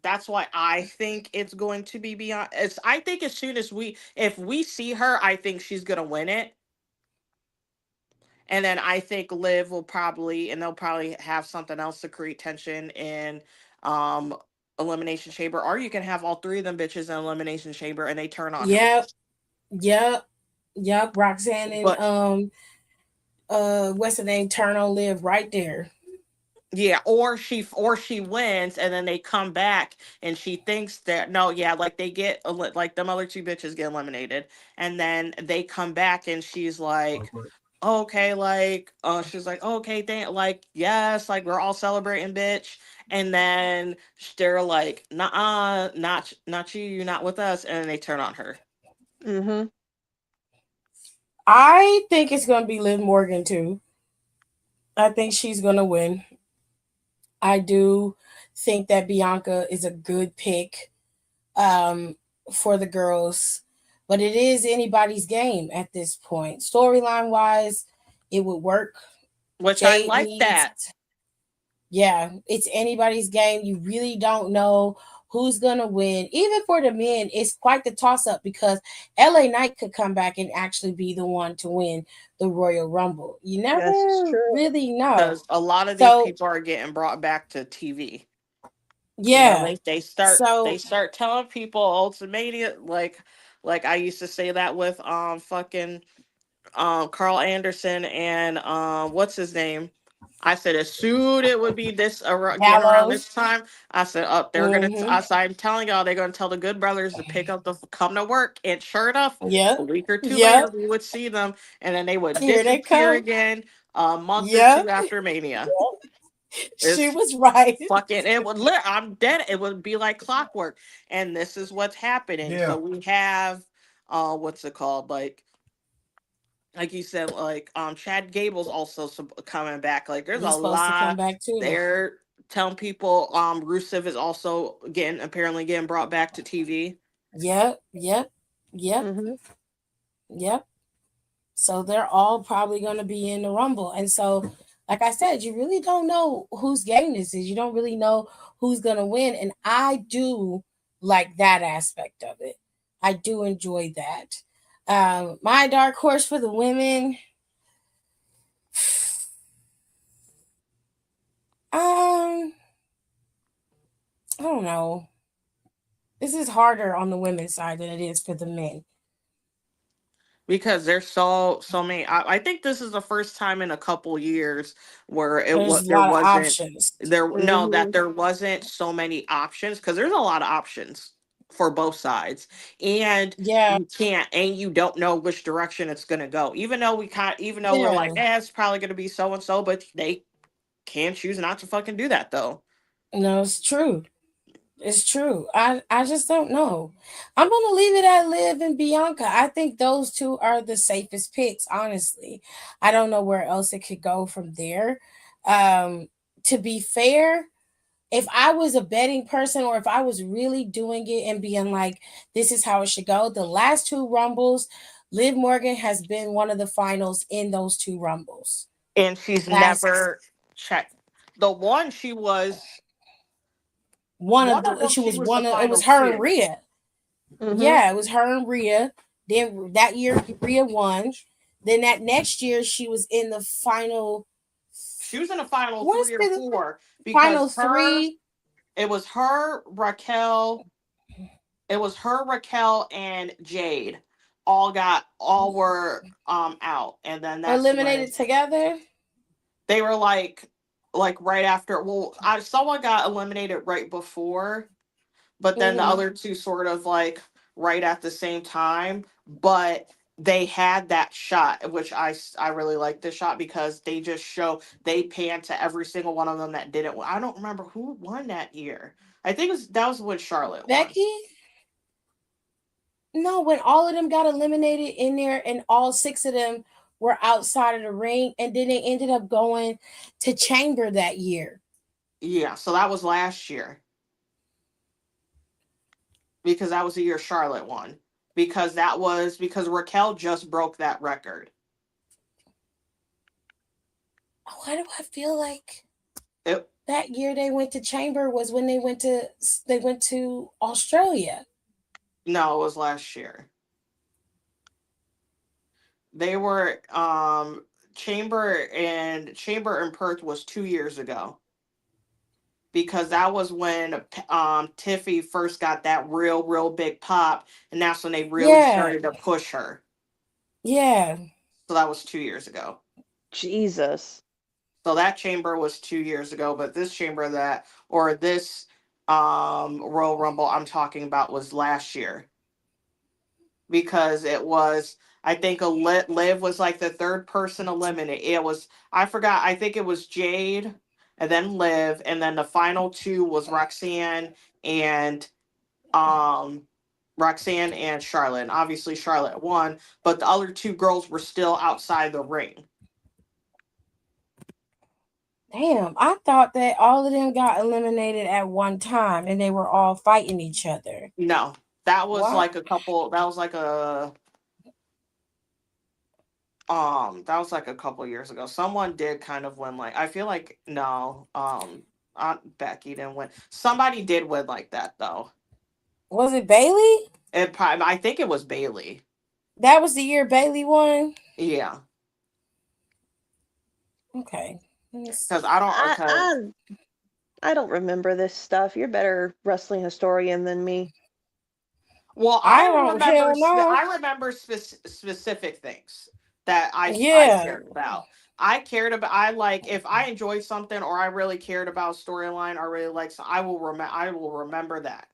S3: that's why I think it's going to be beyond. I think as soon as if we see her, I think she's gonna win it. And then I think Liv will probably, and they'll probably have something else to create tension in um Elimination Chamber, or you can have all three of them bitches in Elimination Chamber and they turn on her.
S1: Yep. Yep. Yep. Roxanne and
S3: But
S1: what's the name? Turner live right there.
S3: yeah, or she wins and then they come back and she thinks that no, yeah, like they like them other two bitches get eliminated and then they come back and she's like, okay, like, she's like, okay, thank, like, yes, like, we're all celebrating, bitch. And then they're like, nah, not you, you're not with us. And then they turn on her.
S2: Mm-hmm.
S1: I think it's gonna be Liv Morgan too. I think she's gonna win. I do think that Bianca is a good pick um, for the girls, but it is anybody's game at this point. Storyline wise, it would work.
S3: Which I
S1: Jade
S3: like
S1: needs,
S3: that.
S1: yeah, it's anybody's game. You really don't know who's gonna win. Even for the men, it's quite the toss up because LA Knight could come back and actually be the one to win the Royal Rumble. You
S2: This is
S1: never
S2: true.
S1: really know.
S3: Because a lot of these
S1: So
S3: people are getting brought back to TV. You know,
S1: yeah,
S3: they
S1: so
S3: start telling people Ultimania, like I used to say that with fucking Carl Anderson and what's his name? I said as soon it would be this getting around
S1: Gallows.
S3: this time. I said, oh, they're gonna.
S1: Mm-hmm.
S3: I'm telling y'all, they're gonna tell the Good Brothers to pick up the come to work. And sure enough, a
S1: Yep.
S3: week or two later,
S1: Yep.
S3: we would see them, and then they would
S1: Here they
S3: disappear
S1: come.
S3: again a month or
S1: Yep.
S3: two after Mania.
S1: She
S3: It's
S1: was right.
S3: fucking. It would. I'm dead. It would be like clockwork, and this is what's happening. So
S5: Yeah.
S3: we have, what's it called, like you said, like Chad Gable's also coming back. Like there's a
S1: He's supposed to come
S3: lot.
S1: back too.
S3: They're telling people Rusev is also apparently getting brought back to TV.
S1: Yep. Yep. Yep.
S2: Mm-hmm.
S1: Yep. So they're all probably going to be in the Rumble. And so, like I said, you really don't know whose game this is. You don't really know who's going to win. And I do like that aspect of it. I do enjoy that. My dark horse for the women. I don't know. This is harder on the women's side than it is for the men.
S3: Because there's so many. I think this is the first time in a couple years where
S1: There's a
S3: there
S1: lot of
S3: wasn't
S1: options.
S3: there no that
S2: Mm-hmm.
S3: there wasn't so many options, because there's a lot of options for both sides, and
S1: Yeah,
S3: you don't know which direction it's going to go, even though we're like,
S1: yeah.
S3: it's probably going to be so and so, but they can choose not to fucking do that though.
S1: No, it's true. It's true. I just don't know. I'm gonna leave it at Liv and Bianca. I think those two are the safest picks, honestly. I don't know where else it could go from there. To be fair, if I was a betting person or if I was really doing it and being like, this is how it should go, the last two rumbles, Liv Morgan has been one of the finals in those two rumbles.
S3: And she's
S1: Last
S3: never checked the one.
S1: one of
S3: One of
S1: the
S3: them
S1: she
S3: she
S1: was
S3: was the
S1: one of it
S3: final
S1: was her and
S3: two.
S1: Rhea.
S2: Mm-hmm.
S1: Yeah, it was her and Rhea. Then that year Rhea won. Then that next year she was in the final.
S3: She was in the final
S1: What's
S3: three or
S1: the
S3: four, because
S1: final three?
S3: it was her, Raquel, and Jade all were out, and then that's when
S1: Eliminated together.
S3: they were like right after. Well, someone got eliminated right before, but then the
S1: Mm-hmm.
S3: other two sort of like right at the same time. But they had that shot, which I really like this shot, because they pan to every single one of them that didn't win. I don't remember who won that year. I think that was when Charlotte won.
S1: Becky. No, when all of them got eliminated in there, and all six of them were outside of the ring, and then they ended up going to Chamber that year.
S3: Yeah, so that was last year, because that was the year Charlotte won. Because Raquel just broke that record.
S1: Why do I feel like
S3: It,
S1: that year they went to Chamber was when they went to Australia?
S3: no, it was last year. They were Chamber and Perth was 2 years ago, because that was when Tiffy first got that real big pop, and that's when they really
S1: Yeah,
S3: started to push her.
S1: yeah.
S3: So that was 2 years ago.
S2: Jesus.
S3: So that Chamber was 2 years ago, but this Chamber this Royal Rumble I'm talking about was last year. because it was, I think, Liv was like the third person eliminated. It was, I forgot, I think it was Jade and then Liv, and then the final two was and um Roxanne and Charlotte. And obviously Charlotte won, but the other two girls were still outside the ring.
S1: Damn, I thought that all of them got eliminated at one time and they were all fighting each other.
S3: No, that was
S1: What?
S3: like a couple. That was like a couple years ago. Someone did kind of win. Like, I feel like no. Aunt Becky didn't win. Somebody did win like that though.
S1: Was it Bailey?
S3: I think it was Bailey.
S1: That was the year Bailey won.
S3: Yeah,
S1: Okay.
S3: because I don't.
S2: I
S3: Because
S2: I I don't remember this stuff. You're better wrestling historian than me.
S3: well,
S1: I don't. Hell no.
S3: I remember specific things that I
S1: Yeah.
S3: cared about. I cared about. I like if I enjoyed something or I really cared about storyline or really like. So I will remember that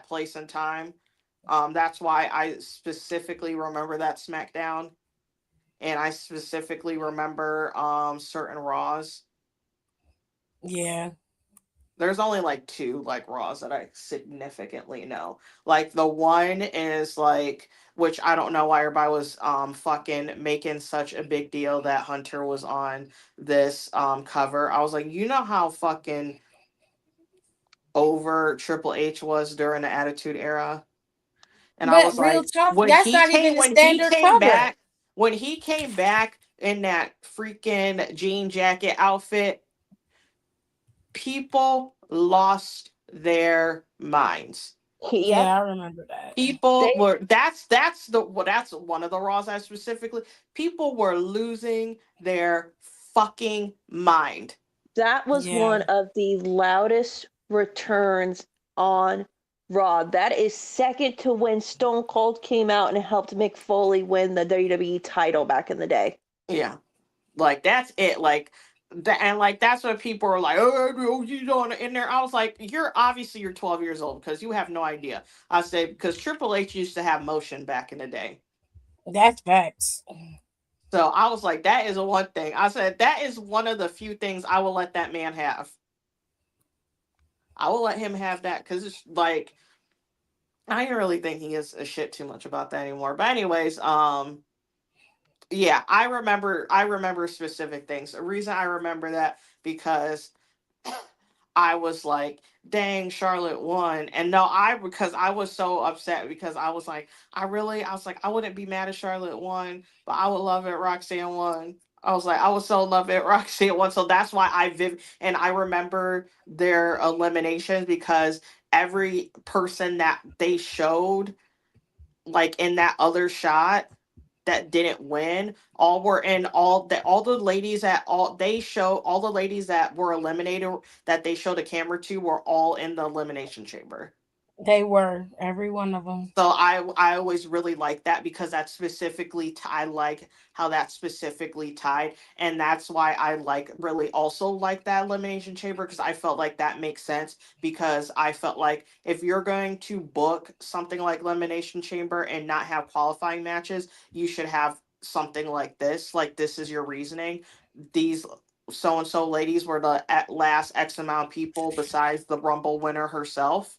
S3: place and time. That's why I specifically remember that SmackDown, and I specifically remember certain Raws.
S1: Yeah.
S3: There's only like two like Raws that I significantly know. Like the one is like, which I don't know why everybody was fucking making such a big deal that Hunter was on this cover. I was like, you know how fucking over Triple H was during the Attitude Era? And I
S1: But
S3: was
S1: real
S3: like,
S1: talk, that's not even the standard cover.
S3: when he came back in that freaking jean jacket outfit, people lost their minds.
S2: Yep.
S1: Yeah, I remember that.
S3: People
S2: They
S3: were that's one of the Raws I specifically, people were losing their fucking mind.
S2: that was
S1: Yeah.
S2: one of the loudest returns on Raw. That is second to when Stone Cold came out and helped Mick Foley win the WWE title back in the day.
S3: Yeah. Like that's it. Like that, and like that's what people are like, oh, you don't in there. I was like, you're 12 years old because you have no idea. I said because Triple H used to have motion back in the day.
S1: That's facts.
S3: So I was like, that is a one thing. I said that is one of the few things I will let that man have. I will let him have that because it's like I ain't really thinking is a shit too much about that anymore. But anyways, yeah, I remember specific things. The reason I remember that because I was like, dang, Charlotte won. And no, because I was so upset because I was like, I wouldn't be mad if Charlotte won, but I would love it Roxanne won. I was like, I would so love it Roxanne won. So that's why and I remember their eliminations because every person that they showed, like in that other shot, that didn't win all were in all the ladies that all the ladies that were eliminated that they showed a camera to were all in the elimination chamber.
S1: They were, every one of them.
S3: So I always really like that because that specifically I like how that specifically tied, and that's why I like really also like that elimination chamber because I felt like that makes sense because I felt like if you're going to book something like elimination chamber and not have qualifying matches, you should have something like this. Like this is your reasoning. These so and so ladies were the at last X amount of people besides the Rumble winner herself.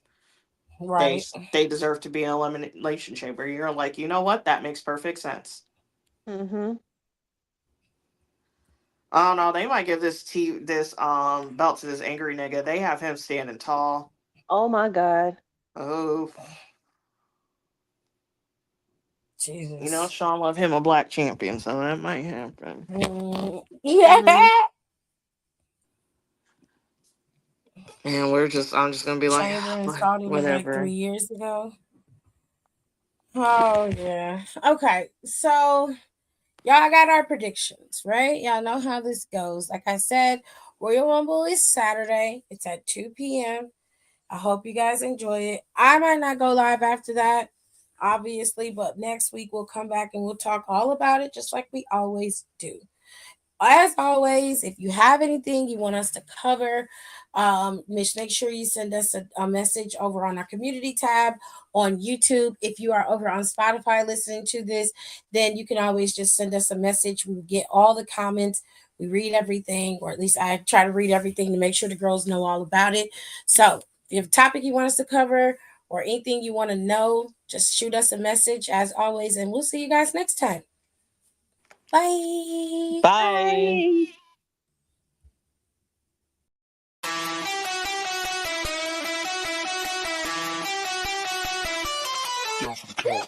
S3: they
S1: Right.
S3: they deserve to be in elimination chamber. You're like, you know what? That makes perfect sense.
S2: Mm-hmm.
S3: I don't know. They might give this belt to this angry nigga. They have him standing tall.
S2: Oh my God.
S3: Oh, you know,
S1: Jesus.
S3: Sean love him a black champion, so that might happen.
S1: Yeah.
S2: Mm-hmm.
S3: And I'm just gonna be like,
S1: Chamber and Saudi was like
S3: whatever.
S1: 3 years ago. Oh yeah. Okay. So y'all got our predictions, right? Y'all know how this goes. Like I said, Royal Rumble is Saturday. It's at 2 p.m. I hope you guys enjoy it. I might not go live after that, obviously, but next week we'll come back and we'll talk all about it just like we always do. as always, if you have anything you want us to cover, make sure you send us a message over on our community tab on YouTube. If you are over on Spotify listening to this, then you can always just send us a message. We get all the comments. We read everything, or at least I try to read everything to make sure the girls know all about it. So if you have a topic you want us to cover or anything you want to know, just shoot us a message as always, and we'll see you guys next time. Bye.
S3: Bye.
S2: Bye.